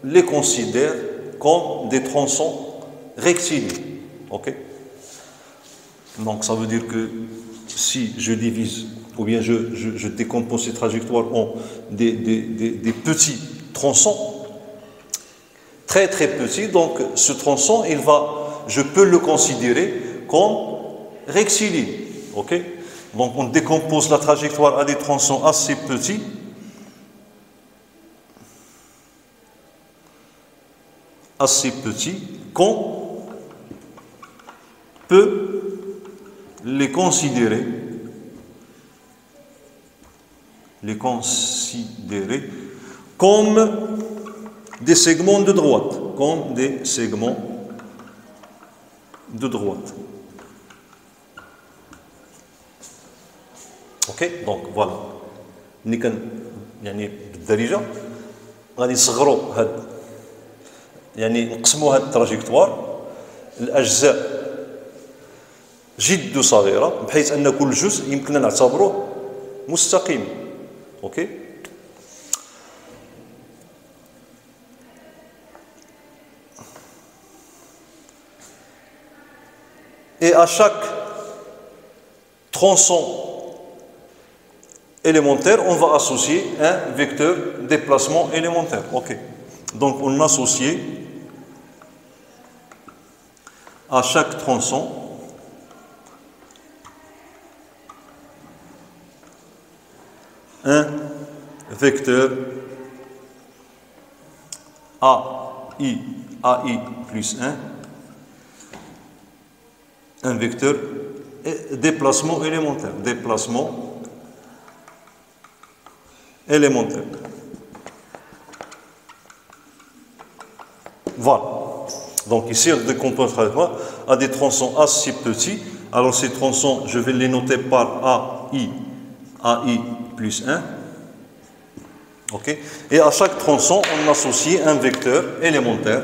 A: les considère comme des tronçons rectilignes. Ok? Donc ça veut dire que si je divise ou bien je décompose ces trajectoires en des petits tronçons, très très petits, donc ce tronçon, je peux le considérer comme rectiligne. Ok? Donc on décompose la trajectoire à des tronçons assez petits. Assez petits qu'on peut les considérer comme des segments de droite, Ok, donc voilà. يعني بالدارجة غادي نصغروا يعني نقسموا هذه التراجيكتوار الأجزاء جد صغيرة بحيث أن كل جزء يمكننا نعتبروه مستقيم. Ok? Et à chaque tronçon élémentaire, on va associer un vecteur déplacement élémentaire. Ok. Donc on associe à chaque tronçon un vecteur AI plus 1, un vecteur déplacement élémentaire. Déplacement élémentaire. Voilà. Donc ici, on décompose à des tronçons assez petits. Alors ces tronçons, je vais les noter par AI plus 1. Okay. Et à chaque tronçon, on associe un vecteur élémentaire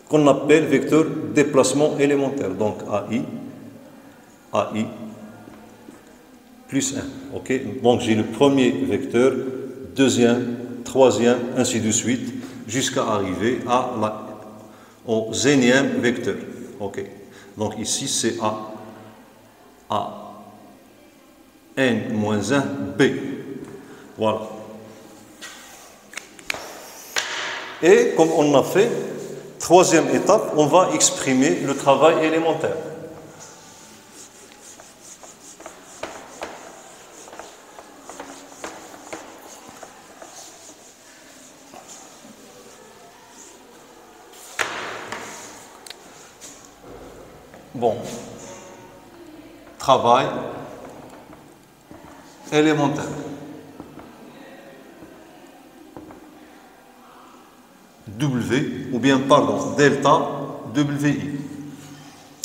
A: qu'on appelle vecteur déplacement élémentaire. Donc AI plus 1. Okay. Donc j'ai le premier vecteur, deuxième, troisième, ainsi de suite, jusqu'à arriver au énième vecteur. Okay. Donc ici c'est A n-1 B. Voilà. Et comme on a fait, troisième étape, on va exprimer le travail élémentaire. Bon. Travail élémentaire. W, ou bien, pardon, delta WI.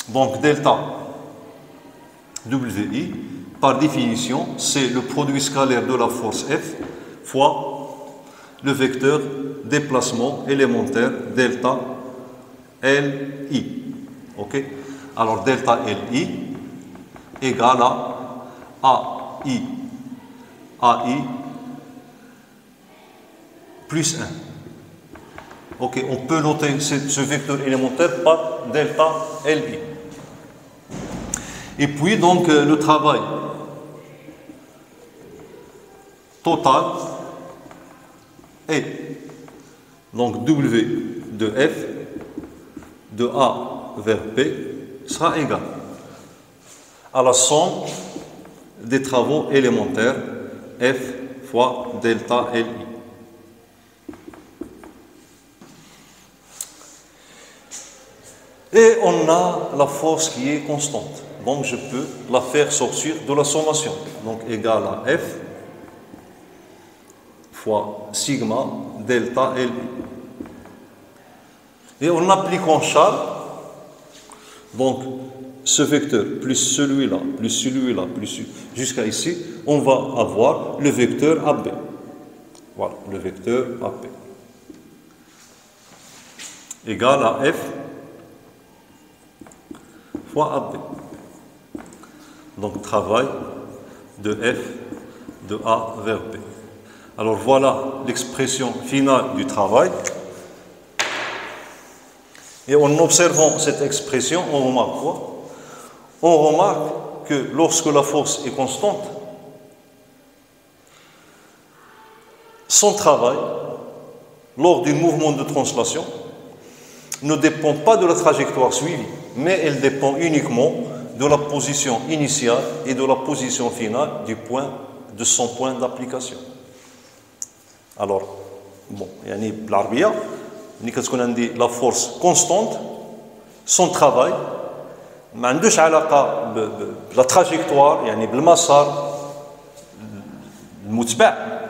A: Donc, delta WI, par définition, c'est le produit scalaire de la force F fois le vecteur déplacement élémentaire delta LI. Ok? Alors, delta LI égale à AI plus 1. Ok, on peut noter ce vecteur élémentaire par delta LI. Et puis donc le travail total est donc W de F de A vers P sera égal à la somme des travaux élémentaires F fois delta LI. Et on a la force qui est constante. Donc je peux la faire sortir de la sommation. Donc égale à F fois sigma delta LI. Et en appliquant Charles, donc ce vecteur plus celui-là, plus celui-là, plus jusqu'à ici, on va avoir le vecteur AB. Voilà, le vecteur AB. Égal à F fois AB. Donc travail de F de A vers B. Alors voilà l'expression finale du travail. Et en observant cette expression, on remarque quoi? On remarque que lorsque la force est constante, son travail, lors du mouvement de translation, ne dépend pas de la trajectoire suivie, mais elle dépend uniquement de la position initiale et de la position finale de son point d'application. Alors, bon, yani بالعربية ملي كتكون عندي la force constante, son travail ما عندوش علاقة بلا trajectoire يعني بالمسار المتبع.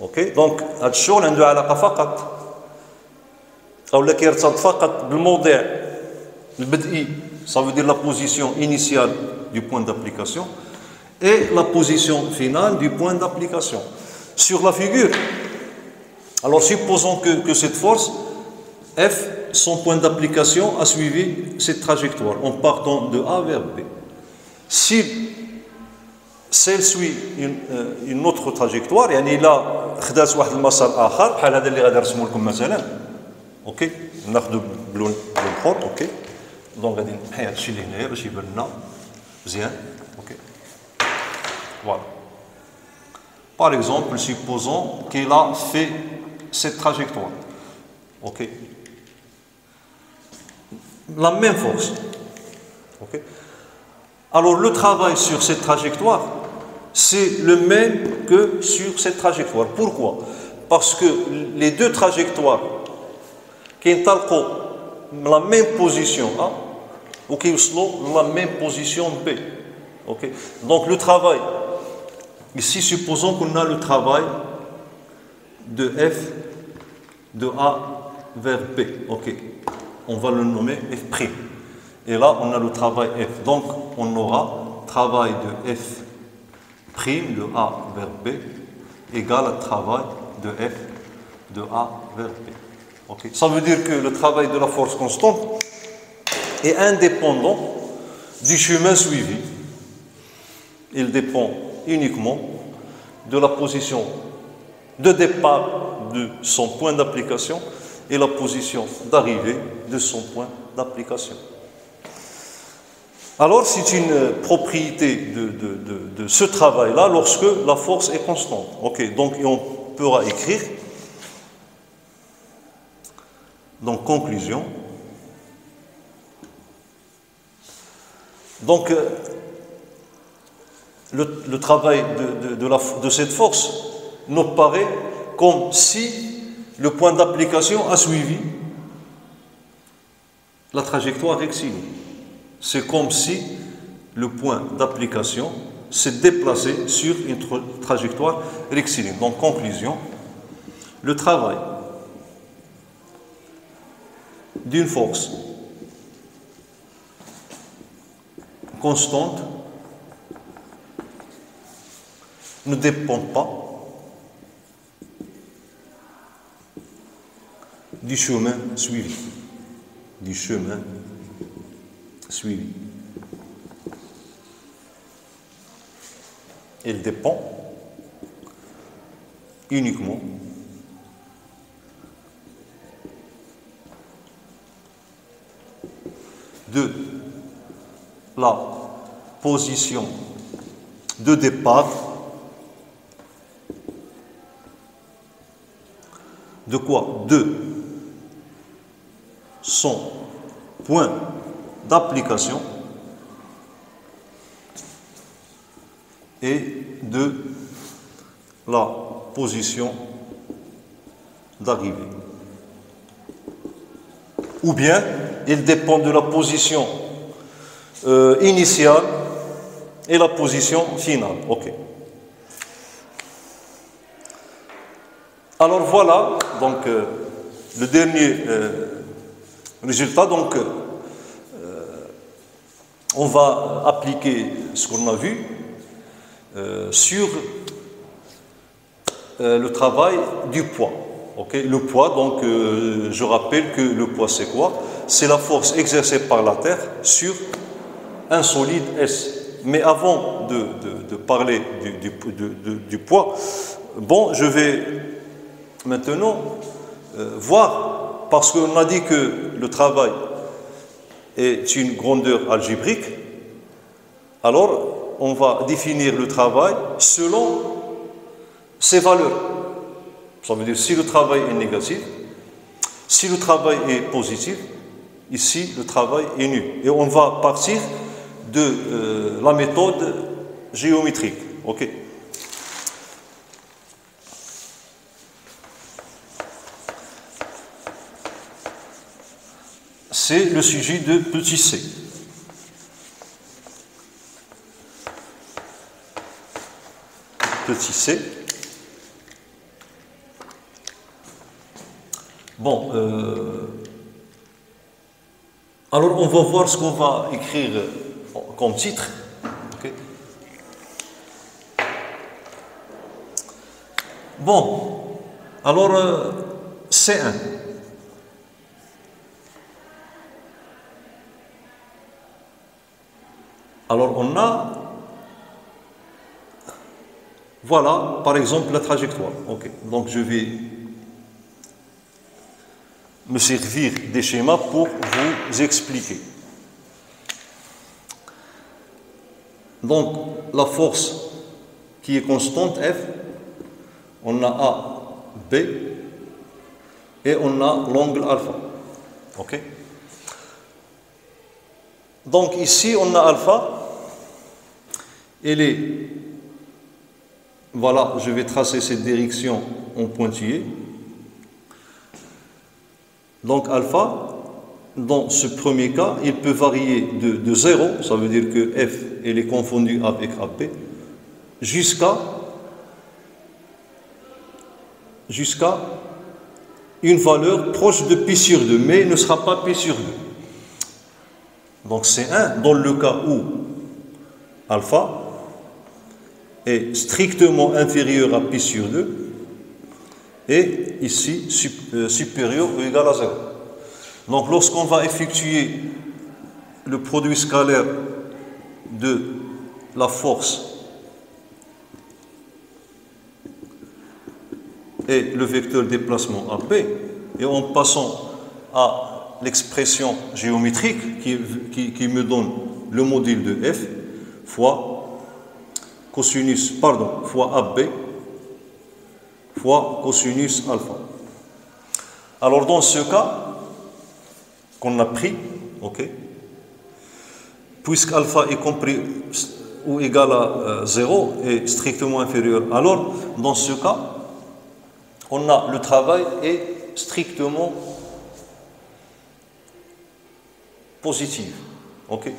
A: اوكي دونك هذا الشغل عنده علاقة فقط أو كيرتبط فقط بالموضع البدئي, ça veut dire la position initiale du point d'application et la position finale du point d'application. Sur la figure, alors supposons que cette force, F, son point d'application a suivi cette trajectoire en partant de A vers B. Si celle suit une autre trajectoire, يعني إلا خدات واحد المسار آخر بحال هذا اللي غادي نرسمو لكم مثلا. اوكي ناخذ بلون اخر. اوكي دونك غادي نحي هذا الشيء اللي هنايا باش يبان لنا مزيان. اوكي voilà. Par exemple, supposons qu'il a fait cette trajectoire. Ok. La même force. Ok. Alors le travail sur cette trajectoire, c'est le même que sur cette trajectoire. Pourquoi? Parce que les deux trajectoires qui ont la même position A ou qui ont la même position B. Ok. Donc le travail, ici supposons qu'on a le travail de F de A vers B. Ok. On va le nommer F'. Et là, on a le travail F. Donc, on aura travail de F' de A vers B égale à travail de F de A vers B. Okay. Ça veut dire que le travail de la force constante est indépendant du chemin suivi. Il dépend uniquement de la position de départ de son point d'application et la position d'arrivée de son point d'application. Alors, c'est une propriété de ce travail-là lorsque la force est constante. Ok, donc on pourra écrire, donc conclusion. Donc, le travail de cette force nous paraît comme si le point d'application a suivi la trajectoire rectiligne. C'est comme si le point d'application s'est déplacé sur une trajectoire rectiligne. Donc, conclusion, le travail d'une force constante ne dépend pas du chemin suivi. Du chemin suivi. Il dépend uniquement de la position de départ de quoi? De son point d'application et de la position d'arrivée. Ou bien, il dépend de la position initiale et la position finale. Ok. Alors voilà, donc le dernier résultat. Donc, on va appliquer ce qu'on a vu sur le travail du poids. Okay. Le poids, donc je rappelle que le poids c'est quoi? C'est la force exercée par la Terre sur un solide S. Mais avant de parler du poids, bon, je vais maintenant voir, parce qu'on a dit que le travail est une grandeur algébrique, alors on va définir le travail selon ses valeurs. Ça veut dire si le travail est négatif, si le travail est positif, ici le travail est nul. Et on va partir de la méthode géométrique. Ok. C'est le sujet de petit c. Petit c. Bon, alors on va voir ce qu'on va écrire comme titre. Okay. Bon, alors C1. Alors on a voilà, par exemple, la trajectoire. Ok. Donc, je vais me servir des schémas pour vous expliquer. Donc, la force qui est constante, F, on a A, B, et on a l'angle alpha. Ok. Donc, ici, on a alpha. Elle est, voilà, je vais tracer cette direction en pointillé. Donc, alpha, dans ce premier cas, il peut varier de 0, ça veut dire que F, elle est confondue avec AB, jusqu'à une valeur proche de pi sur 2, mais il ne sera pas pi sur 2. Donc, c'est 1 dans le cas où alpha est strictement inférieur à pi sur 2 et ici supérieur ou égal à 0. Donc lorsqu'on va effectuer le produit scalaire de la force et le vecteur déplacement AB, et en passant à l'expression géométrique qui me donne le module de F fois fois AB fois cosinus alpha. Alors dans ce cas qu'on a pris, ok, puisque alpha est compris ou égal à 0 et strictement inférieur, alors dans ce cas, on a le travail est strictement positif, ok.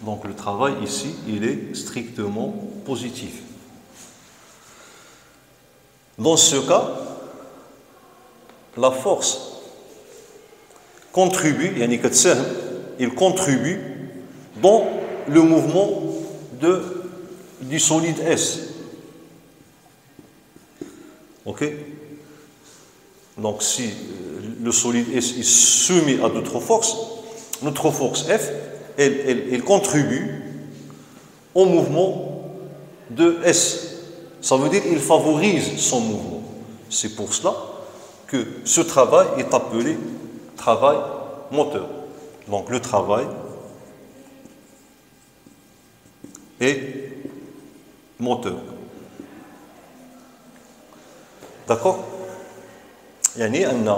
A: Donc le travail ici, il est strictement positif. Dans ce cas, la force contribue, il contribue dans le mouvement du solide S. Ok? Donc si le solide S est soumis à notre force F, elle contribue au mouvement de S. Ça veut dire qu'il favorise son mouvement. C'est pour cela que ce travail est appelé travail moteur. Donc le travail est moteur. D'accord? يعني أن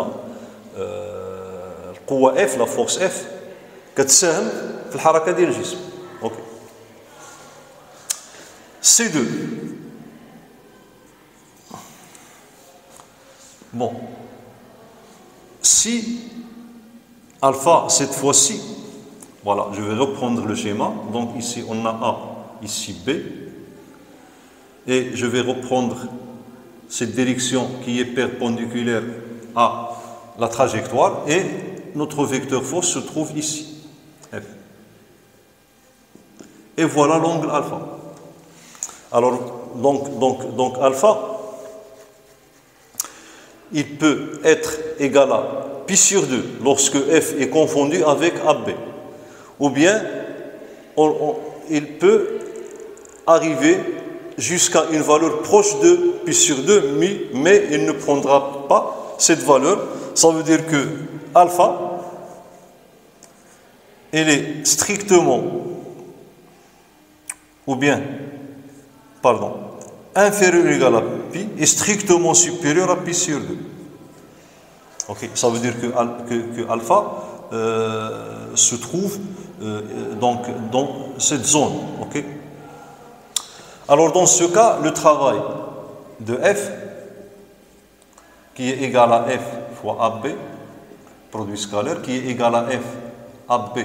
A: القوة F, la force F كتساهم في الحركة ديال الجسم. OK. C2. Bon. Si alpha, cette fois-ci, voilà, je vais reprendre le schéma. Donc ici, on a A, ici B. Et je vais reprendre cette direction qui est perpendiculaire à la trajectoire. Et notre vecteur force se trouve ici, F. Et voilà l'angle alpha. Alors, donc alpha, il peut être égal à pi sur 2 lorsque F est confondu avec AB. Ou bien, il peut arriver jusqu'à une valeur proche de pi sur 2, mais il ne prendra pas cette valeur. Ça veut dire que alpha, elle est strictement, inférieur ou égal à pi et strictement supérieur à pi sur 2. Okay. Ça veut dire que alpha se trouve donc dans cette zone. Okay. Alors dans ce cas, le travail de F, qui est égal à F fois AB, produit scalaire, qui est égal à F AB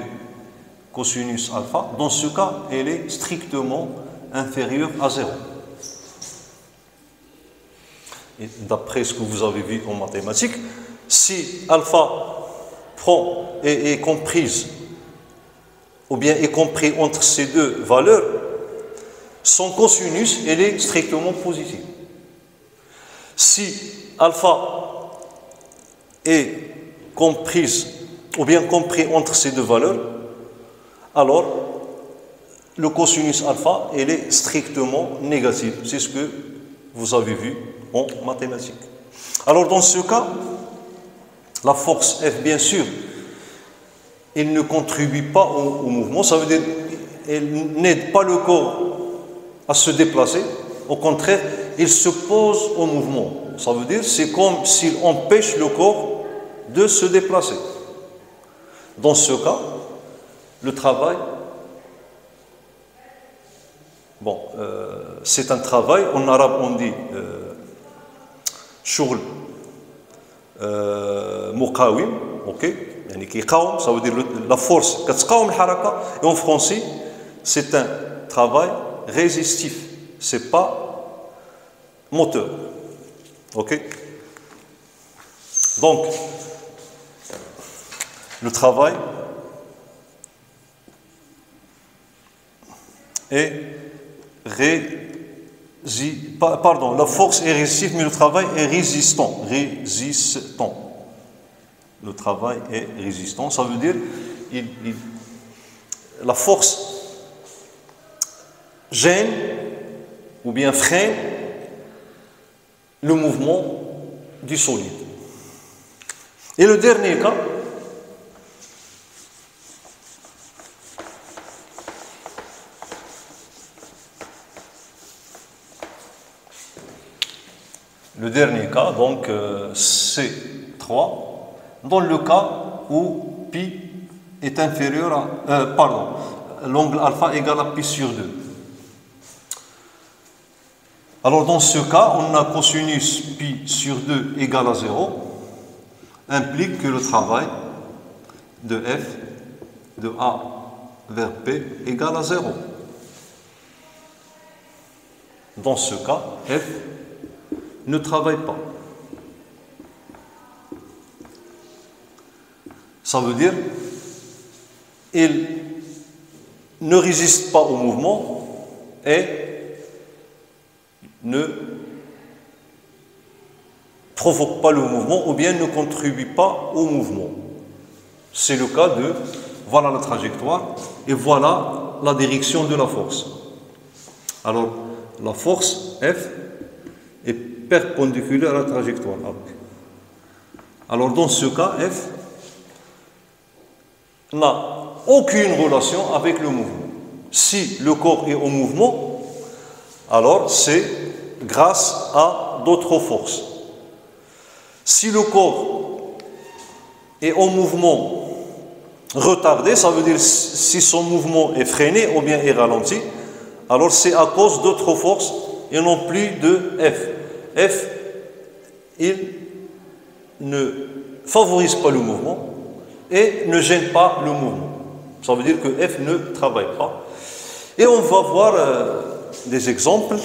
A: cosinus alpha, dans ce cas, elle est strictement inférieure à 0. Et d'après ce que vous avez vu en mathématiques, si alpha est comprise, ou bien est compris entre ces deux valeurs, son cosinus, elle est strictement positive. Si alpha est comprise, ou bien compris entre ces deux valeurs, alors le cosinus alpha, elle est strictement négative. C'est ce que vous avez vu en mathématiques. Alors dans ce cas, la force F, bien sûr, elle ne contribue pas au mouvement. Ça veut dire qu'elle n'aide pas le corps à se déplacer. Au contraire, il s'oppose au mouvement. Ça veut dire que c'est comme s'il empêche le corps de se déplacer. Dans ce cas, le travail, bon, c'est un travail, en arabe on dit شغل مقاوم, ok, يعني كيقاوم, ça veut dire la force كتقاوم الحركة, et en français c'est un travail résistif, c'est pas moteur, ok. Donc le travail est pardon, la force est résistive, mais le travail est résistant. Résistant. Le travail est résistant. Ça veut dire la force gêne ou bien freine le mouvement du solide. Et le dernier cas, donc C3, dans le cas où pi est inférieur à, l'angle alpha égale à pi sur 2. Alors dans ce cas, on a cosinus pi sur 2 égale à 0, implique que le travail de F de A vers P égale à 0. Dans ce cas, F ne travaille pas. Ça veut dire il ne résiste pas au mouvement et ne provoque pas le mouvement ou bien ne contribue pas au mouvement. C'est le cas de voilà la trajectoire et voilà la direction de la force. Alors la force F est perpendiculaire à la trajectoire. Alors dans ce cas, F n'a aucune relation avec le mouvement. Si le corps est en mouvement, alors c'est grâce à d'autres forces. Si le corps est en mouvement retardé, ça veut dire si son mouvement est freiné ou bien est ralenti, alors c'est à cause d'autres forces et non plus de F. F, il ne favorise pas le mouvement et ne gêne pas le mouvement. Ça veut dire que F ne travaille pas. Et on va voir des exemples.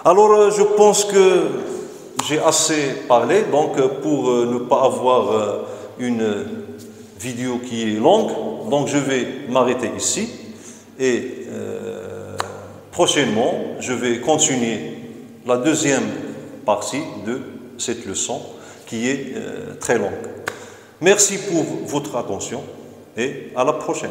A: Alors je pense que j'ai assez parlé, donc pour ne pas avoir une vidéo qui est longue, donc je vais m'arrêter ici et prochainement je vais continuer la deuxième partie de cette leçon qui est très longue. Merci pour votre attention et à la prochaine.